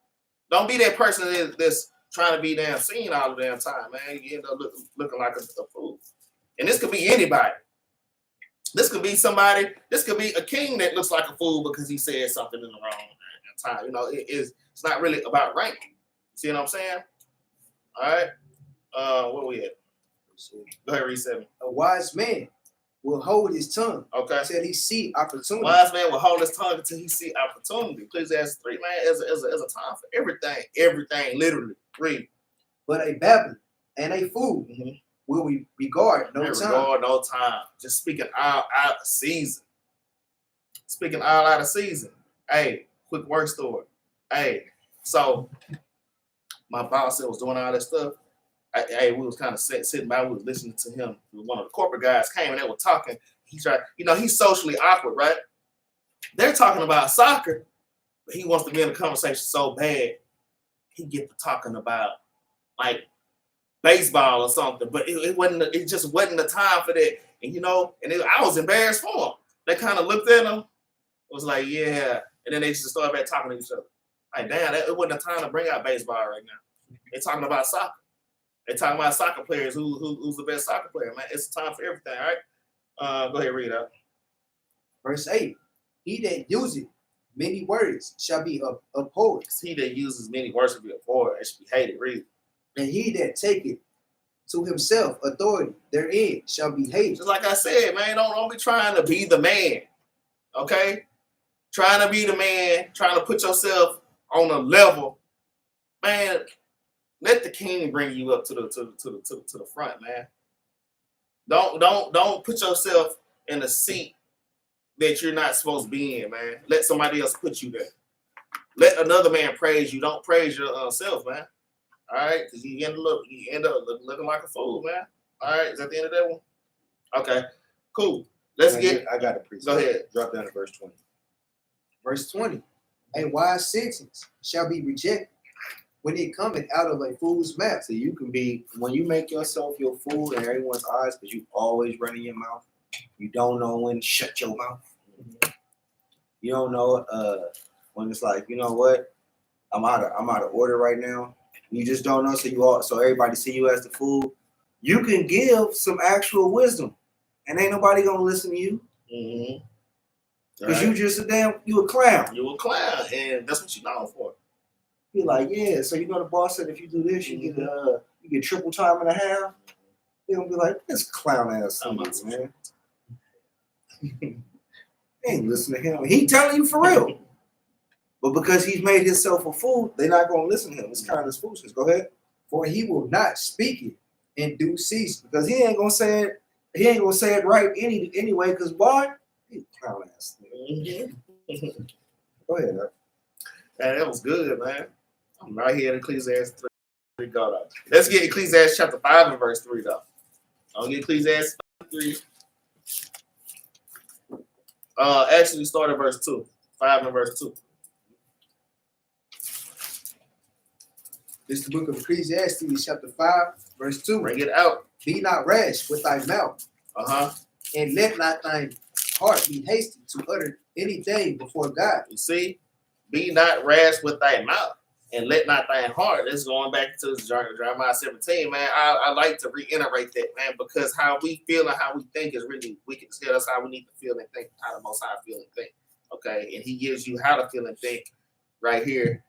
Don't be that person that's trying to be damn seen all the damn time, man. You end up looking like a fool. And this could be anybody. This could be somebody. This could be a king that looks like a fool because he said something in the wrong time. It's not really about rank. See what I'm saying? All right. Where we at? Go ahead, read 7.
A wise man will hold his tongue
until
he see opportunity.
Wise man will hold his tongue until he see opportunity. Please ask 3, man. As a time for everything. Everything, literally. Read.
But a babbler and a fool will regard no time.
Regard no time. Just speaking all out of season. Speaking all out of season. Hey, quick word story. Hey, so my boss was doing all that stuff. We was kind of sitting by, we was listening to him. One of the corporate guys came and they were talking. He tried, he's socially awkward, right? They're talking about soccer, but he wants to be in a conversation so bad, he get to talking about like baseball or something. But it just wasn't the time for that. And I was embarrassed for him. They kind of looked at him, was like, yeah, and then they just started back talking to each other. Like, damn, it wasn't the time to bring out baseball right now. They're talking about soccer. They're talking about soccer players. Who's the best soccer player, man? It's time for everything, all right? Go ahead, read out.
Verse 8. He that useth many words shall be abhorred.
He that uses many words shall be abhorred. It should be hated. Read.
And he that taketh to himself authority therein shall be hated.
Just like I said, man, don't be trying to be the man, okay? Trying to be the man, trying to put yourself on a level, man. Let the king bring you up to the front, man. Don't put yourself in a seat that you're not supposed to be in, man. Let somebody else put you there. Let another man praise you. Don't praise yourself, man. All right, because you end up looking like a fool, man. All right, is that the end of that one? Okay, cool.
I got a precept.
Go ahead.
Drop down to verse 20.
Verse 20. A wise sentence shall be rejected when it cometh out of a fool's mouth.
So you can be, when you make yourself your fool in everyone's eyes, because you always running your mouth, you don't know when to shut your mouth. You don't know when it's like, you know what, I'm out of order right now. You just don't know, so everybody see you as the fool. You can give some actual wisdom, and ain't nobody gonna listen to you. Because you just you a clown.
You a clown, and that's what you're known for.
Be like, yeah, so the boss said if you do this, you get triple time and a half. They're gonna be like, this clown ass man. Ain't listen to him. He telling you for real. But because he's made himself a fool, they're not gonna listen to him. It's kind of foolishness. Go ahead.
For he will not speak it in due season.
Because he ain't gonna say it right anyway, because boy, he clown ass. Go ahead,
man, that was good, man. I'm right here in Ecclesiastes 3. We go though. Let's get Ecclesiastes chapter 5 and verse 3 though. I'll get Ecclesiastes 3. Actually start at verse 2. 5 and verse 2.
This is the book of Ecclesiastes, chapter 5, verse 2.
Bring it out.
Be not rash with thy mouth, and let not thine heart be hasty to utter anything before God.
You see? Be not rash with thy mouth, and let not thine heart. That's going back to Jeremiah 17, man. I like to reiterate that, man, because how we feel and how we think is really wicked as hell. That's how we need to feel and think, how the Most High feel and think. Okay? And he gives you how to feel and think right here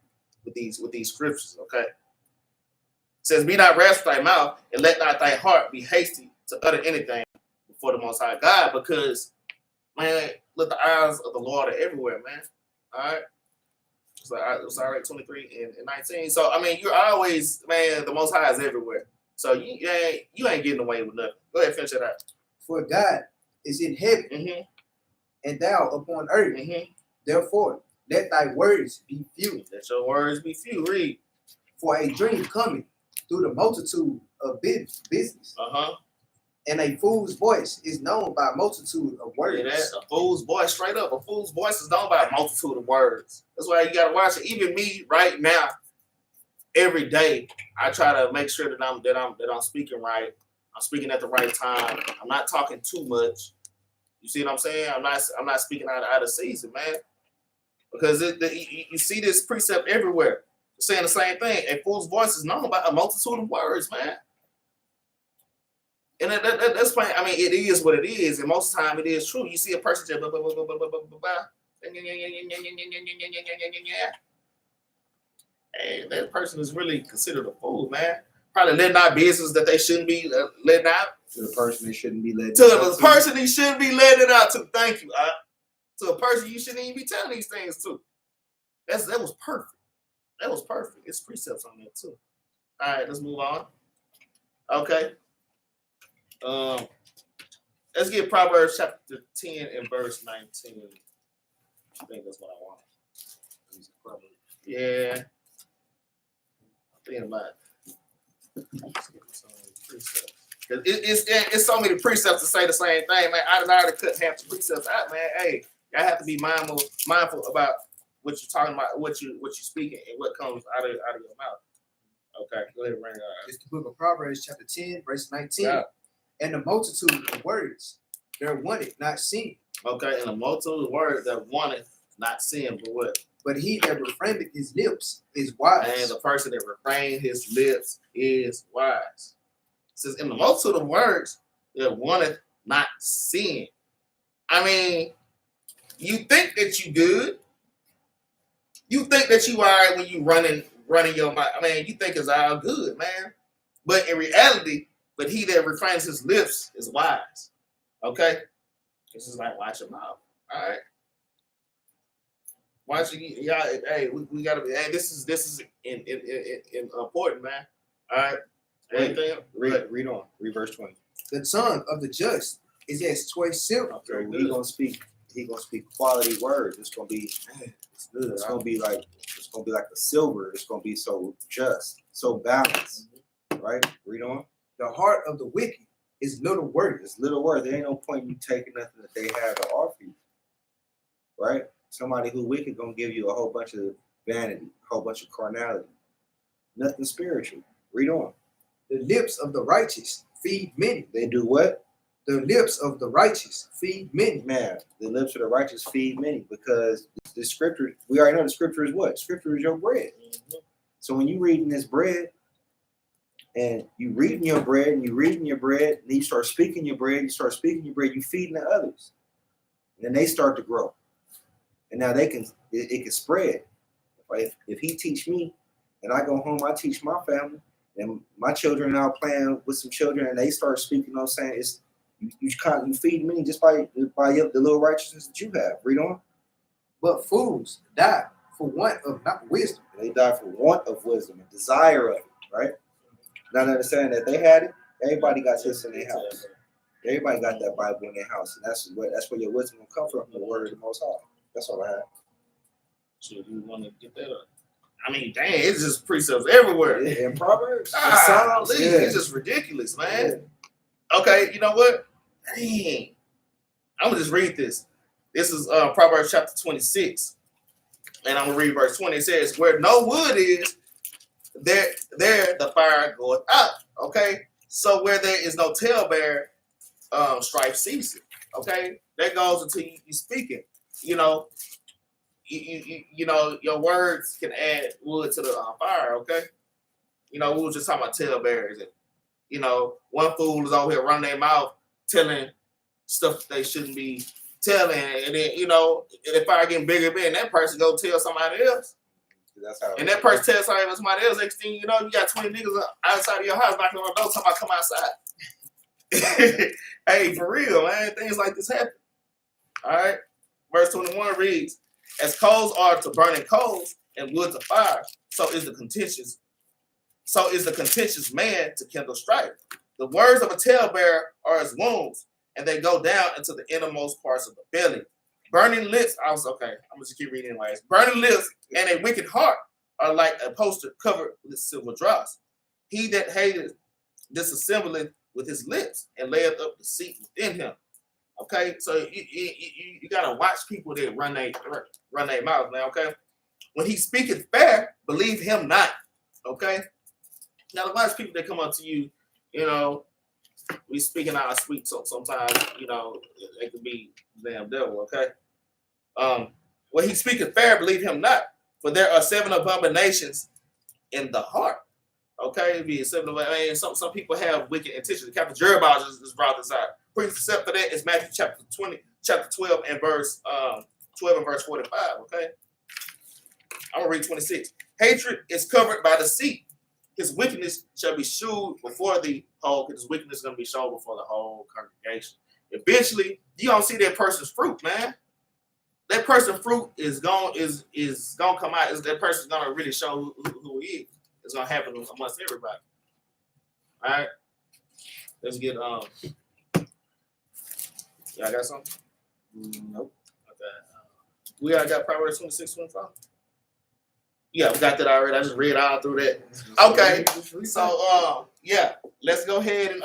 with these scriptures, okay? It says, be not rash with thy mouth, and let not thy heart be hasty to utter anything before the Most High God, because, man, let the eyes of the Lord are everywhere, man. All right? It's all right, 23 and 19. So, I mean, you're always, man, the Most High is everywhere. So, you ain't getting away with nothing. Go ahead, finish it out.
For God is in heaven, and thou upon earth. Therefore, let thy words be few.
Let your words be few. Read.
For a dream cometh through the multitude of business. And a fool's voice is known by a multitude of words.
Yeah, a fool's voice, straight up. A fool's voice is known by a multitude of words. That's why you gotta watch it. Even me right now, every day, I try to make sure that I'm speaking right. I'm speaking at the right time. I'm not talking too much. You see what I'm saying? I'm not speaking out of season, man. Because you see this precept everywhere. Saying the same thing. A fool's voice is known by a multitude of words, man. And that's fine. I mean, it is what it is, and most of the time it is true. You see a person just hey, that person is really considered a fool, man. Probably letting out business that they shouldn't be letting out.
To the person they shouldn't be letting
to the person he shouldn't be letting it out to. Thank you. To a person you shouldn't even be telling these things to. That was perfect. That was perfect. It's precepts on that too. All right, let's move on. Okay. Let's get Proverbs chapter 10 and verse 19. I think that's what I want. Yeah. I'm thinking about precepts. It's so many precepts to say the same thing, man. I already cut half the precepts out, man. Hey, I have to be mindful about what you're talking about, what you're speaking, and what comes out of your mouth. Okay, go ahead and bring it out.
It's the book of Proverbs, chapter 10, verse 19.
Yeah.
And the multitude of words, they're wanted, not seen.
Okay, and the multitude of words that wanted, not sin, but what?
But he that refraineth his lips is wise.
And the person that refrains his lips is wise. It says, in the multitude of words that wanted, not sin. I mean, you think that you good. You think that you are when you running your mouth. I mean, you think it's all good, man. But in reality, but he that refrains his lips is wise. Okay? This is like watch your mouth. All right. Watching y'all, hey, we gotta be. Hey, this is important, man. All right. Anything?
Read on. Read verse 20.
The tongue of the just is as choice silver.
Okay, he gonna speak quality words. It's gonna be
good.
It's gonna be like the silver. It's gonna be so just, so balanced. Right? Read on.
The heart of the wicked is little worth.
It's little worth. There ain't no point in you taking nothing that they have to offer you. Right? Somebody who wicked gonna give you a whole bunch of vanity, a whole bunch of carnality. Nothing spiritual. Read on.
The lips of the righteous feed many.
They do what?
The lips of the righteous feed many.
Man, the lips of the righteous feed many, because the scripture, we already know the scripture is what? Scripture is your bread. So when you reading this bread, and you reading your bread, and then you start speaking your bread, you feeding the others. And then they start to grow. And now it can spread. If he teach me, and I go home, I teach my family, and my children are now playing with some children, and they start speaking, you know what I'm saying? It's you feed me just by the little righteousness that you have. Read on.
But fools die for want of not wisdom.
They die for want of wisdom and desire of it, right? Not understanding that they had it. Everybody got this in their house. Everybody got that Bible in their house, and that's where your wisdom will come from the word of the Most High. That's all I have.
So you want to get that up? I mean, dang, it's just precepts everywhere.
Yeah, in Proverbs, in
Ah,
Psalms,
it's just ridiculous, man. Okay, you know what? Dang. I'm gonna just read this. This is Proverbs chapter 26. And I'm gonna read verse 20. It says, where no wood is, there the fire goeth out. Okay. So where there is no talebearer, strife ceases. Okay. That goes until you speaking. You know, you know, your words can add wood to the fire. Okay. You know, we were just talking about talebearers. And, you know, one fool is over here running their mouth telling stuff they shouldn't be telling, and then, you know, if fire getting bigger and bigger, and that person go tell somebody else.
That's how.
And that person tells somebody else, next thing you know, you got 20 niggas outside of your house knocking on the door, talking about come outside. Hey, for real, man, things like this happen. All right. Verse 21 reads, as coals are to burning coals and wood to fire, so is the contentious man to kindle strife. The words of a talebearer are as wounds, and they go down into the innermost parts of the belly. Burning lips, I'm gonna just keep reading anyways. Burning lips and a wicked heart are like a poster covered with silver dross. He that hateth disassembleth with his lips and layeth up deceit within him. Okay, so you gotta watch people that run their mouth, man. Okay, when he speaketh fair, believe him not. Okay, now to watch people that come up to you, you know, we speaking our sweet, so sometimes, you know, it could be damn devil. Okay, when he speaketh fair, believe him not, for there are 7 abominations in the heart. Okay, it'd be 7. I mean, some people have wicked intentions. Capt. Jerubbaal just brought this out. Precept for that is Matthew chapter 12 and verse 12 and verse 45. Okay, I'm gonna read 26. Hatred is covered by deceit. His wickedness shall be shewed before the whole. His wickedness is gonna be shown before the whole congregation. Eventually, you don't see that person's fruit, man. That person's fruit is gonna come out. That person's gonna really show who he is. It's gonna happen amongst everybody. All right, let's get Y'all got something?
Nope.
Okay. We all got Proverbs 26, 25. Yeah, we got that already. I just read all through that. Okay. So yeah, let's go ahead and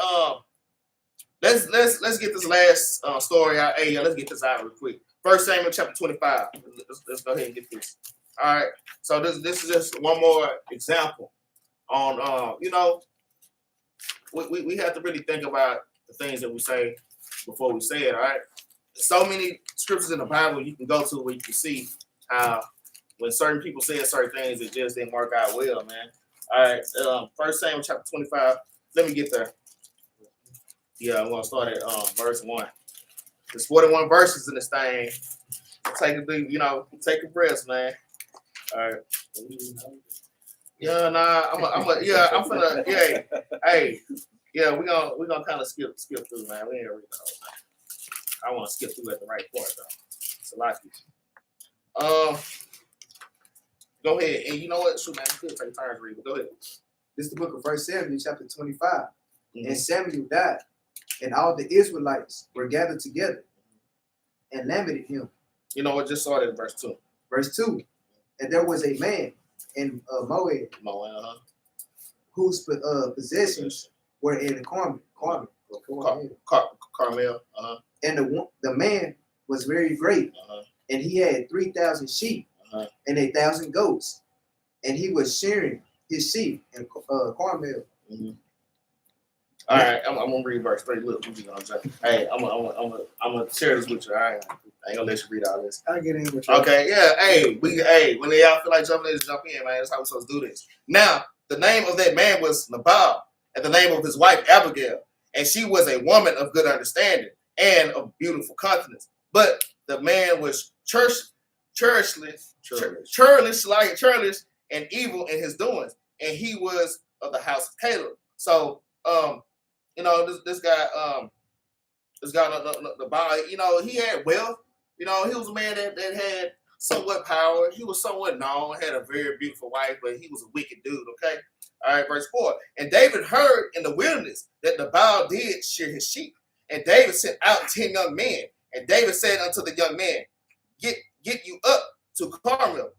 let's get this last story out. Hey, let's get this out real quick. 1 Samuel chapter 25. Let's go ahead and get this. All right. So this is just one more example on you know, we have to really think about the things that we say before we say it. All right. So many scriptures in the Bible you can go to where you can see how when certain people say certain things, it just didn't work out well, man. All right. 1 Samuel chapter 25. Let me get there. Yeah, I'm gonna start at verse 1. There's 41 verses in this thing. Take a breath, man. All right. Yeah, nah, I'm finna, yeah, hey, yeah, we're gonna kind of skip through, man. We ain't gonna read the whole thing. I want to skip through at the right part, though. It's a lot. Go ahead, and you know what? Shoot, man, you could take turns reading. Go ahead.
This is the book of 1 Samuel, chapter 25.
Mm-hmm.
And Samuel died, and all the Israelites were gathered together and lamented him.
You know what? Just started at verse 2.
Verse 2. And there was a man in Moab whose possessions were in Carmel. And the man was very great, and he had 3,000 sheep and 1,000 goats, and he was sharing his sheep in Carmel.
Mm-hmm. All right, I'm gonna read verse 3. Look, I'm just gonna jump. Hey, I'm gonna share this with you. All right, I ain't gonna let you read all this.
I'll get in with you.
Okay, yeah. Hey, when y'all feel like jumping in, just jump in, man. That's how we're supposed to do this. Now, the name of that man was Nabal, and the name of his wife Abigail, and she was a woman of good understanding and of beautiful countenance. But the man was churlish, and evil in his doings, and he was of the house of Caleb. So, you know, this guy, Nabal, you know, he had wealth. You know, he was a man that had somewhat power. He was somewhat known, had a very beautiful wife, but he was a wicked dude, okay? All right, verse 4. And David heard in the wilderness that Nabal did shear his sheep. And David sent out 10 young men. And David said unto the young men, Get you up to Carmel,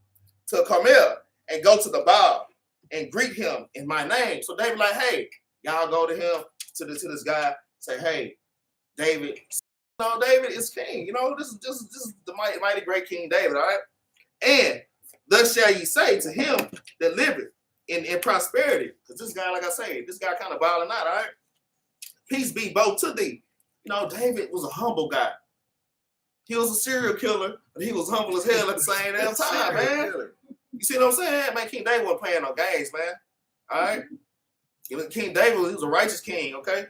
and go to the Baal and greet him in my name. So David like, hey, y'all go to him, to this guy, say, hey, David, no, David is king. You know, this is the mighty great King David, all right? And thus shall ye say to him that liveth in prosperity. Because this guy, like I say, this guy kind of balling out, all right? Peace be both to thee. You know, David was a humble guy. He was a serial killer, but he was humble as hell at the same damn time, man. You see what I'm saying? Man, King David wasn't playing no games, man. All right? King David, he was a righteous king, okay?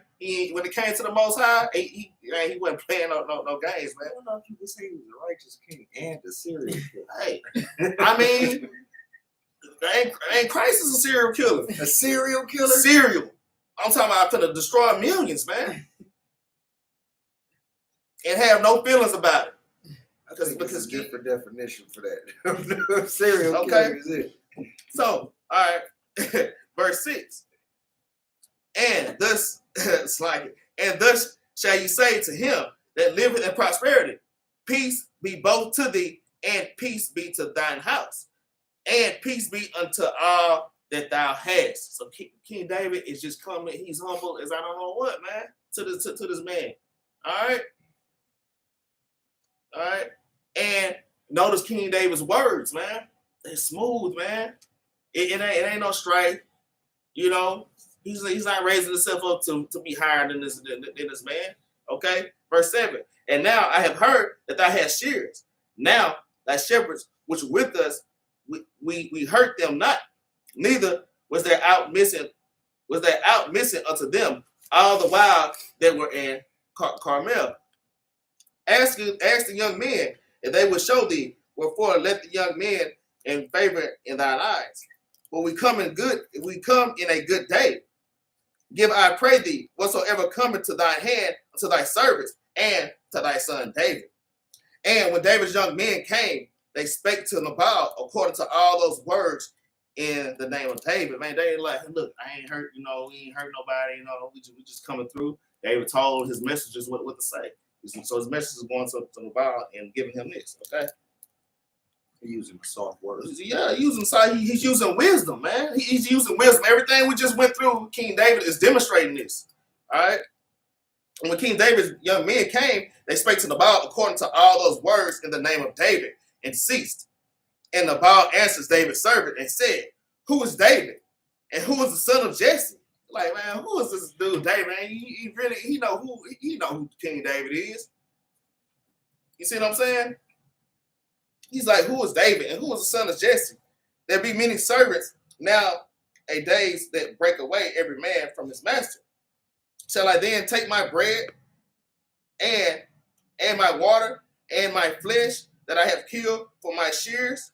When it came to the Most High, he wasn't playing no games, man.
I don't know if you could say he was a righteous king and a serial killer.
Hey, I mean, ain't Christ is a serial killer.
A serial killer?
Serial. I'm talking about finna destroy millions, man. And have no feelings about it.
Because different definition for that. Serial
Okay.
killer is it.
So, all right, verse 6. And thus, it's like, and thus shall you say to him that liveth in prosperity, peace be both to thee, and peace be to thine house, and peace be unto all that thou hast. So King David is just coming, he's humble as I don't know what, man, to this man. All right. All right. And notice King David's words, man. They're smooth, man. It ain't no strife. You know, he's not raising himself up to be higher than this man. Okay? Verse 7. And now I have heard that thou hast shears. Now thy shepherds which were with us, we hurt them not. Neither was there out missing unto them all the while they were in Carmel. Ask the young men if they will show thee, wherefore let the young men in favor in thine eyes. When we come in a good day, give I pray thee whatsoever cometh to thine hand unto thy service and to thy son David. And when David's young men came, they spake to Nabal according to all those words in the name of David. Man, they like, look, I ain't hurt, we ain't hurt nobody, we just coming through. David told his messengers what to say. So his message is going to Nabal and giving him this, okay?
He's using soft words.
Yeah, he's using wisdom, man. He's using wisdom. Everything we just went through, King David is demonstrating this, all right? And when King David's young men came, they spake to Nabal according to all those words in the name of David and ceased. And Nabal answers David's servant and said, who is David? And who is the son of Jesse? Like, man, who is this dude, David? Man, he know who King David is. You see what I'm saying? He's like, who is David and who is the son of Jesse? There be many servants now a days that break away every man from his master. Shall I then take my bread and my water and my flesh that I have killed for my shears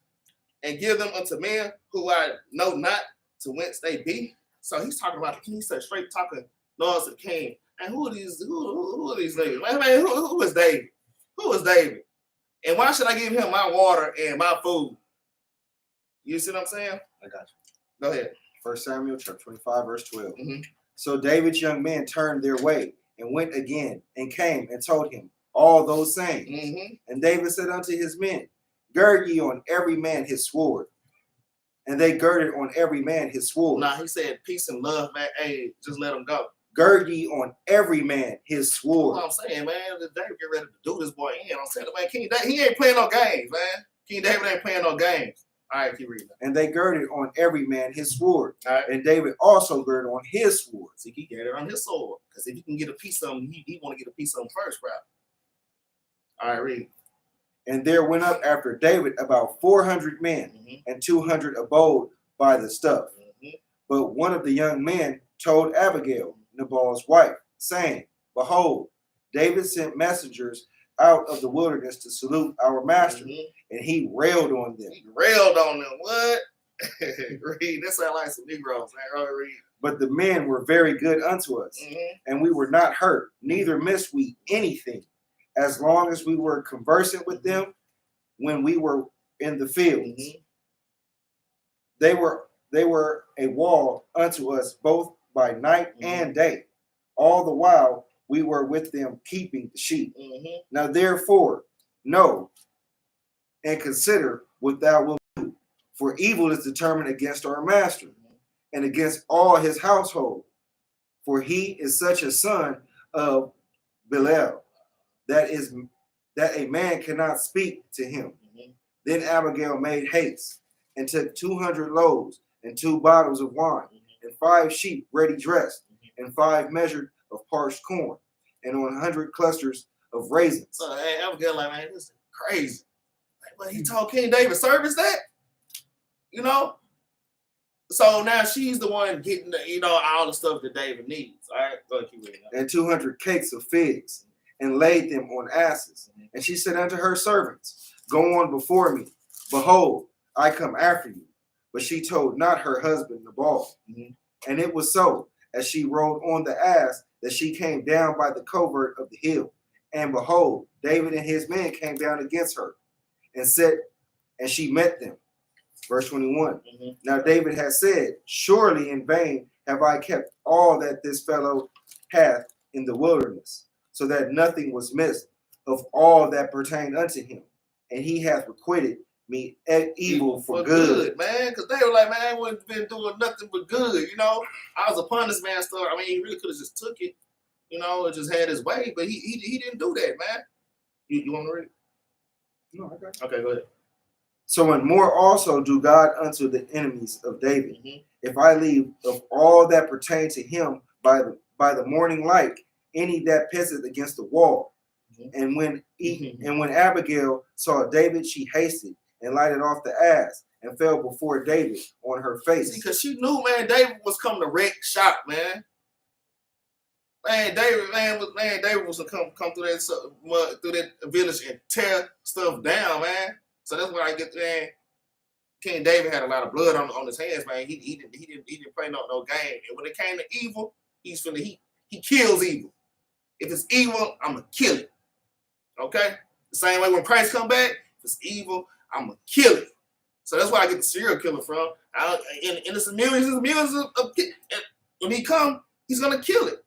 and give them unto men who I know not to whence they be? So he's talking about the king. He said straight talking laws of the king. And who are these? Who are these niggas? Man, who is David? Who is David? And why should I give him my water and my food? You see what I'm saying?
I got you.
Go ahead.
1 Samuel chapter 25, verse 12.
Mm-hmm.
So David's young men turned their way and went again and came and told him all those sayings.
Mm-hmm.
And David said unto his men, gird ye on every man his sword. And they girded on every man his sword.
Nah, he said peace and love, man. Hey, just let him go.
Gird ye on every man his sword.
What I'm saying, man, David get ready to do this boy in. I'm saying, man, King David, he ain't playing no games, man. King David ain't playing no games. All right, keep reading.
And they girded on every man his sword.
All right.
And David also girded on his sword.
See, he got it on his sword. Because if he can get a piece of him, he want to get a piece of him first, bro. All right, read.
And there went up after David about 400 men, and 200 abode by the stuff. But one of the young men told Abigail, Nabal's wife, saying, behold, David sent messengers out of the wilderness to salute our master, and he railed on them.
He railed on them. What? Read. That sounds like some Negroes, man. Read.
But the men were very good unto us, and we were not hurt, neither missed we anything, as long as we were conversant with them when we were in the fields. They were a wall unto us both by night and day. All the while we were with them keeping the sheep. Now therefore, know and consider what thou wilt do. For evil is determined against our master and against all his household. For he is such a son of Belial that a man cannot speak to him. Then Abigail made haste and took 200 loaves and 2 bottles of wine and 5 sheep ready dressed and 5 measures of parched corn and 100 clusters of raisins.
So hey, Abigail, like, man, this is crazy. Like, but he told King David, service that, you know. So now she's the one getting the, you know, all the stuff that David needs. All right, go ahead, keep reading.
And 200 cakes of figs and laid them on asses. And she said unto her servants, Go on before me. Behold, I come after you. But she told not her husband Nabal. And it was so, as she rode on the ass, that she came down by the covert of the hill. And behold, David and his men came down against her, and she met them. Verse 21. Now David had said, Surely in vain have I kept all that this fellow hath in the wilderness, so that nothing was missed of all that pertained unto him. And he hath requited me evil for good.
Man, because they were like, man, I wouldn't been doing nothing but good, you know. I was upon this man's story. I mean, he really could have just took it, you know, and just had his way, but he didn't do that, man. You want to read it?
No, I got it.
Okay, go ahead.
So and more also do God unto the enemies of David, if I leave of all that pertain to him by the morning light, any that pisseth against the wall. And when Abigail saw David, she hasted and lighted off the ass and fell before David on her face.
See, because she knew, man, David was coming to wreck shop, man. David was gonna come through that village and tear stuff down, man. So that's why I get, man. King David had a lot of blood on his hands, man. He didn't play no game. And when it came to evil, he kills evil. If it's evil, I'm gonna kill it. Okay? The same way when Christ come back, if it's evil, I'm gonna kill it. So that's where I get the serial killer from. And it's millions of when he come, he's gonna kill it.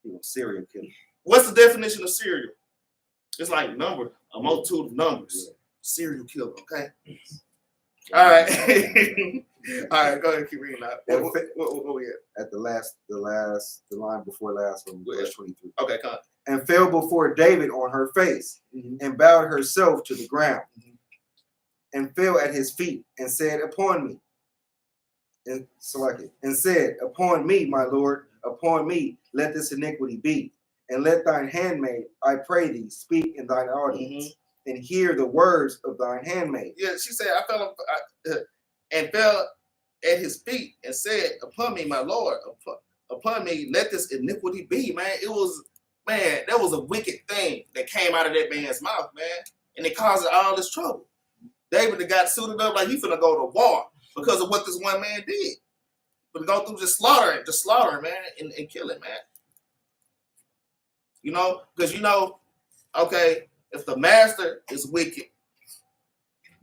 He was serial killer.
What's the definition of serial? It's like a multitude of numbers. Serial killer, okay? All right. All right, go ahead, keep reading out. What we at?
At the line before last one, verse 23.
Okay, come on.
And fell before David on her face, and bowed herself to the ground, and fell at his feet, and said, Upon me, and said, Upon me, my Lord, upon me, let this iniquity be, and let thine handmaid, I pray thee, speak in thine audience, and hear the words of thine handmaid.
Yeah, she said, I fell at his feet, and said, Upon me, my Lord, upon me, let this iniquity be, man. It was, man, that was a wicked thing that came out of that man's mouth, man. And it caused all this trouble. David got suited up like he finna go to war because of what this one man did. But go through just slaughtering, man, and killing, man. You know, because okay, if the master is wicked,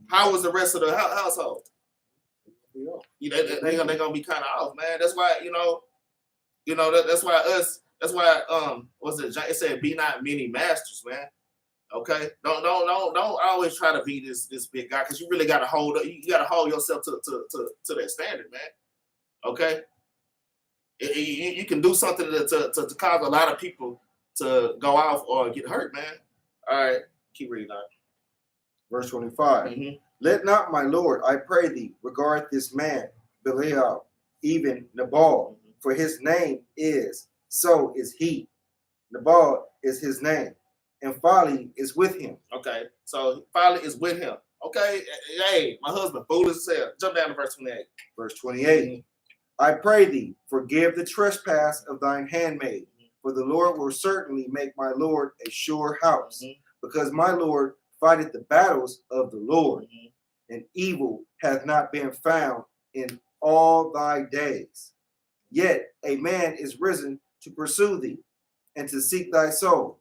how is the rest of the household? You know, they're gonna be kind of off, man. That's why, that's why what's it? It said, be not many masters, man. Okay, don't always try to be this big guy, because you really gotta hold up. You gotta hold yourself to that standard, man. Okay, you can do something to cause a lot of people to go off or get hurt, man. All right, keep reading on.
Verse 25. Let not my Lord, I pray thee, regard this man, Belial, even Nabal, for his name is, so is he. Nabal is his name, and folly is with him.
Okay, so folly is with him. Okay, hey, my husband, foolish as hell. Jump down to verse 28.
Verse 28. I pray thee, forgive the trespass of thine handmaid, for the Lord will certainly make my Lord a sure house, because my Lord fighteth the battles of the Lord, and evil hath not been found in all thy days. Yet a man is risen to pursue thee, and to seek thy soul.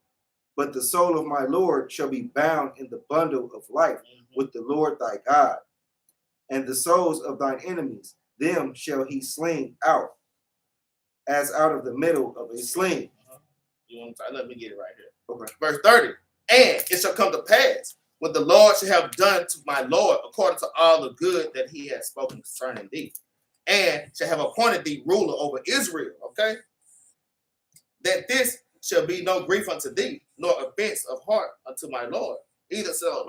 But the soul of my Lord shall be bound in the bundle of life with the Lord thy God. And the souls of thine enemies, them shall he sling out, as out of the middle of a sling.
You want to let me get it right here.
Okay.
Verse 30. And it shall come to pass, what the Lord shall have done to my Lord according to all the good that he has spoken concerning thee, and shall have appointed thee ruler over Israel, okay? That this shall be no grief unto thee, nor offense of heart unto my Lord. Either so,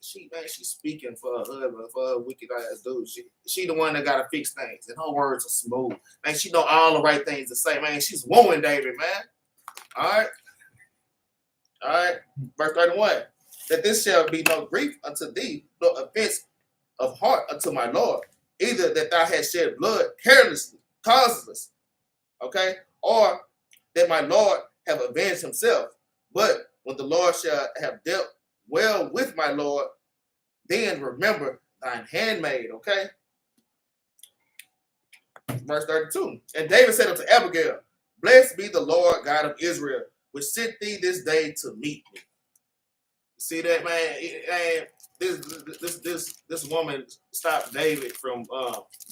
she's speaking for her husband, for her wicked ass dude. She the one that gotta fix things, and her words are smooth. Man, she know all the right things to say. Man, she's wooing David, man. All right. Verse 31. That this shall be no grief unto thee, nor offense of heart unto my Lord. Either that thou hast shed blood carelessly, causeless, okay, or that my Lord have avenged himself. But when the Lord shall have dealt well with my Lord, then remember thine handmaid, okay? Verse 32. And David said unto Abigail, blessed be the Lord God of Israel, which sent thee this day to meet me. See that, man? This woman stopped David from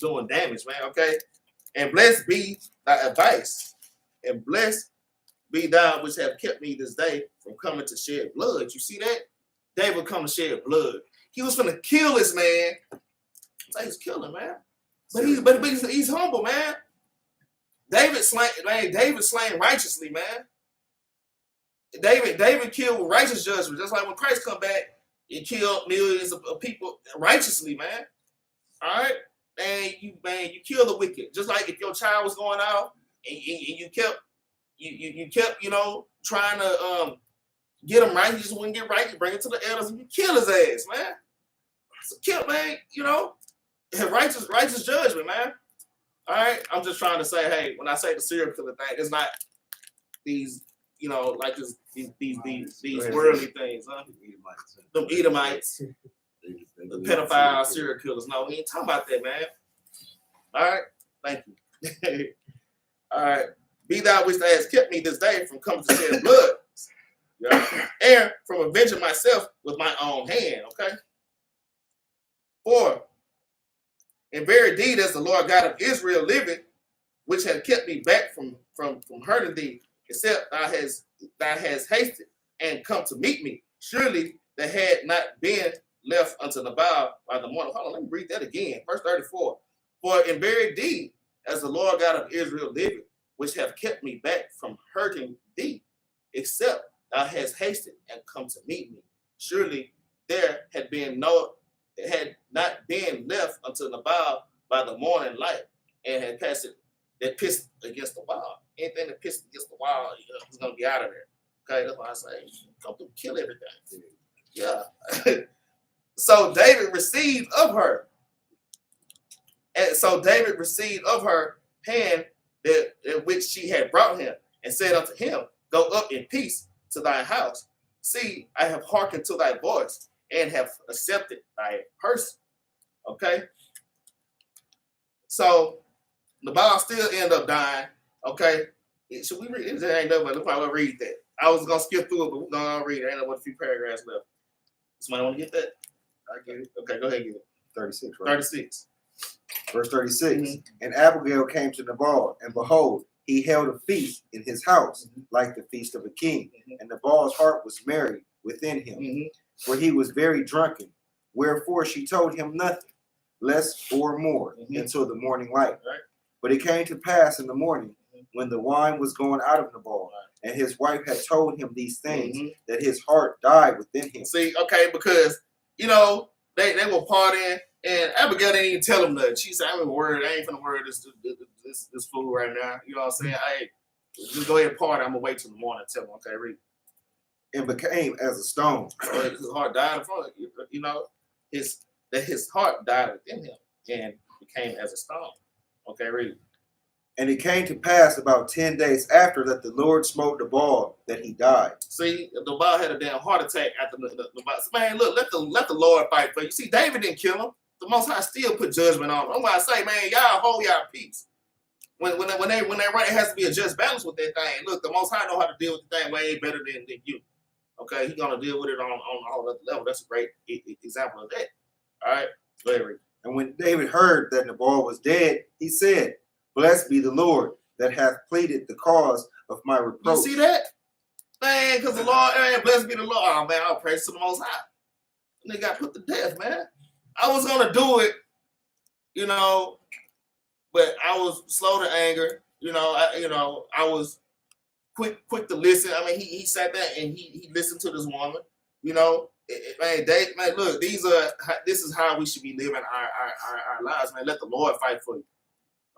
doing damage, man, okay? And blessed be thy advice, and blessed be thou which have kept me this day from coming to shed blood. You see that? David come to shed blood. He was gonna kill this man. So he's killing, man. But he's humble, man. David slain righteously, man. David killed with righteous judgment. Just like when Christ come back, he killed millions of people righteously, man. All right? And you kill the wicked. Just like if your child was going out and you kept trying to get him right, you just wouldn't get right, you bring it to the elders and you kill his ass, man. So kill, man, righteous judgment, man. All right? I'm just trying to say, hey, when I say the serial killer thing, it's not these, like these worldly things, huh? Them Edomites, the pedophile serial killers. No, we ain't talking about that, man. All right? Thank you. All right. Be thou which thou hast kept me this day from coming to shed blood, and from avenging myself with my own hand, okay? For in very deed, as the Lord God of Israel liveth, which had kept me back from hurting thee, except thou hast hasted and come to meet me. Surely there had not been left unto Nabal by the morning. Hold on, let me read that again. Verse 34. For in very deed, as the Lord God of Israel liveth, which have kept me back from hurting thee, except thou hast hasted and come to meet me. Surely there had not been left unto Nabal by the morning light, and had passed it that pissed against the wall. Anything that pissed against the wall, is gonna be out of there. Okay, that's why I say come through, kill everything. Yeah. So David received of her. And so David received of her hand that which she had brought him, and said unto him, go up in peace to thy house. See, I have hearkened to thy voice, and have accepted thy person. Okay? So Nabal still ended up dying. Okay? Should we read it? There ain't nobody. Look, I'll read that. I was gonna skip through it, but we're gonna read it. Ain't but a few paragraphs left. Somebody want to get that?
I get it.
Okay, go ahead and get it.
36, right?
36.
Verse 36.
Mm-hmm.
And Abigail came to Nabal, and behold, he held a feast in his house, like the feast of a king. And Nabal's heart was merry within him, for he was very drunken. Wherefore she told him nothing, less or more, until the morning light.
Right.
But it came to pass in the morning, when the wine was gone out of Nabal, and his wife had told him these things, that his heart died within him.
See, okay, because they were partying, and Abigail didn't even tell him nothing. She said, I ain't finna worry this fool right now. You know what I'm saying? Hey, just go ahead and party. I'm gonna wait till the morning and tell him, okay, read.
And became as a stone.
So his heart died in front of you, his heart died within him and became as a stone. Okay, read.
And it came to pass about 10 days after that the Lord smote Nabal that he died.
See, Nabal had a damn heart attack after the man. Look, let the Lord fight for you. See, David didn't kill him. The Most High still put judgment on him. That's why I say, man, y'all hold y'all peace. When they run, it has to be a just balance with that thing. Look, the Most High know how to deal with the thing way better than you. Okay, he's gonna deal with it on a whole other level. That's a great example of that. All right, go ahead, read. And when David heard that Nabal was dead, he said, blessed be the Lord that hath pleaded the cause of my reproach. You see that? Man, because the Lord, blessed be the Lord. Oh, man, I'll praise to the Most High. And they got put to death, man. I was gonna do it, you know, but I was slow to anger. I was quick to listen. I mean, he sat there and he listened to this woman. Man, look, this is how we should be living our lives, man. Let the Lord fight for you.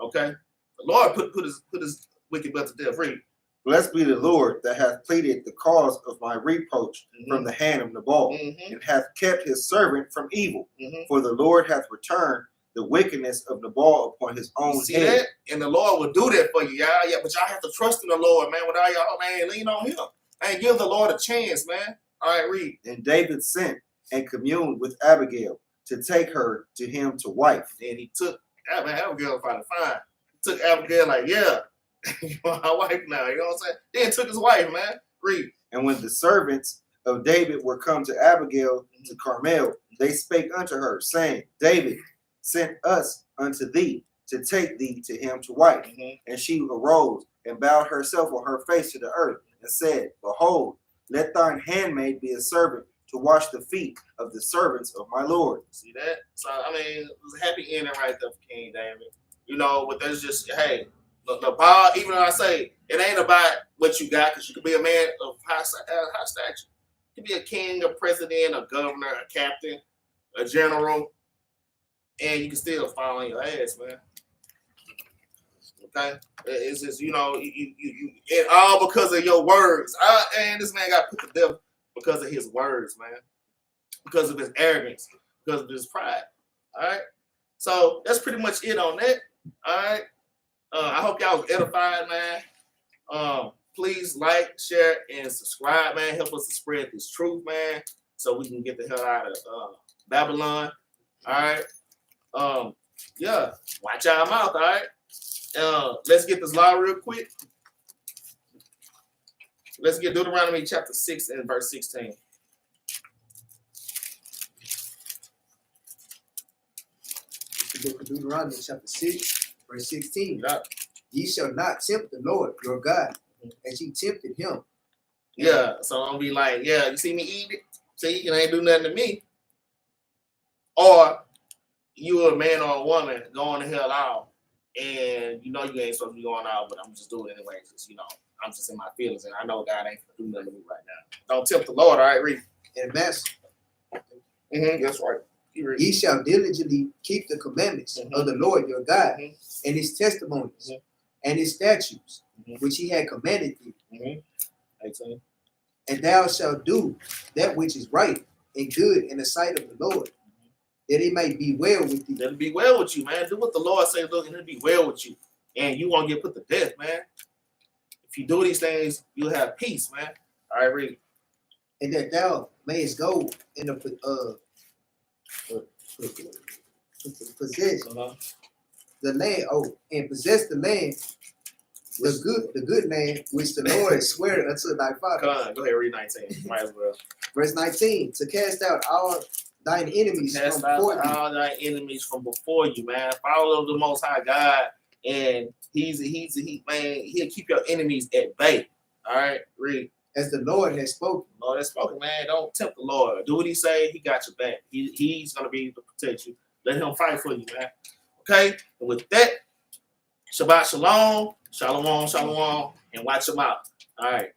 Okay? The Lord put his wicked butt to death. Read.
Blessed be the Lord that hath pleaded the cause of my reproach from the hand of Nabal, and hath kept his servant from evil. For the Lord hath returned the wickedness of Nabal upon his own
See
head.
that? And the Lord will do that for you, y'all. Yeah, but y'all have to trust in the Lord, man. Without y'all, man, lean on him. Man, give the Lord a chance, man. All right, read.
And David sent and communed with Abigail to take her to him to wife.
Then he took Abigail probably fine. He took Abigail like, yeah, you're my wife now. You know what I'm saying? Then took his wife, man. Read.
And when the servants of David were come to Abigail to Carmel, they spake unto her, saying, David sent us unto thee to take thee to him to wife. And she arose and bowed herself on her face to the earth and said, Behold, let thine handmaid be a servant to wash the feet of the servants of my Lord.
See that? So, I mean, it was a happy ending right there for King David. But there's just, hey, the ball, even though I say it ain't about what you got, because you could be a man of high stature. You could be a king, a president, a governor, a captain, a general, and you can still fall on your ass, man. Okay? It's just, you it all because of your words. And this man got put to death because of his words, man. Because of his arrogance, because of his pride. All right? So that's pretty much it on that. All right? I hope y'all was edified, man. Please like, share, and subscribe, man. Help us to spread this truth, man, so we can get the hell out of Babylon. All right? Yeah, watch our mouth, all right? Let's get this law real quick. Let's get Deuteronomy chapter 6 and verse 16.
The book of Deuteronomy chapter 6, verse 16.
Yeah.
Ye shall not tempt the Lord your God, as ye tempted him.
Yeah, so I'm gonna be like, yeah, you see me eat it? See, you ain't do nothing to me. Or you a man or a woman going to hell out, and you ain't supposed to be going out, but I'm just doing it anyway. Just, I'm just in my feelings, and I know God ain't gonna do nothing to me right now. Don't tempt the Lord, all right? Read.
And that's
That's right.
ye shall diligently keep the commandments of the Lord your God, and his testimonies, and his statutes, which he had commanded thee.
18.
And thou shalt do that which is right and good in the sight of the Lord, that it may be well with thee.
Let it be well with you, man. Do what the Lord says, look, and it'll be well with you. And you won't get put to death, man. If you do these things, you'll have peace, man. All right, read.
And that thou mayest go in the possess the land, and possess the land, the good land which the Lord sware unto thy father.
Come on, go ahead, read 19. Might as well.
Verse 19, to cast out all thine enemies
Cast
from
out
before thee.
all thy enemies from before you, man. Follow the Most High God, and he'll keep your enemies at bay. All right, read.
As the Lord has spoken.
Lord has spoken, man. Don't tempt the Lord. Do what he say. He got your back. He's gonna be able to protect you. Let him fight for you, man. Okay. And with that, Shabbat Shalom, Shalom, Shalom, and watch your mouth. All right.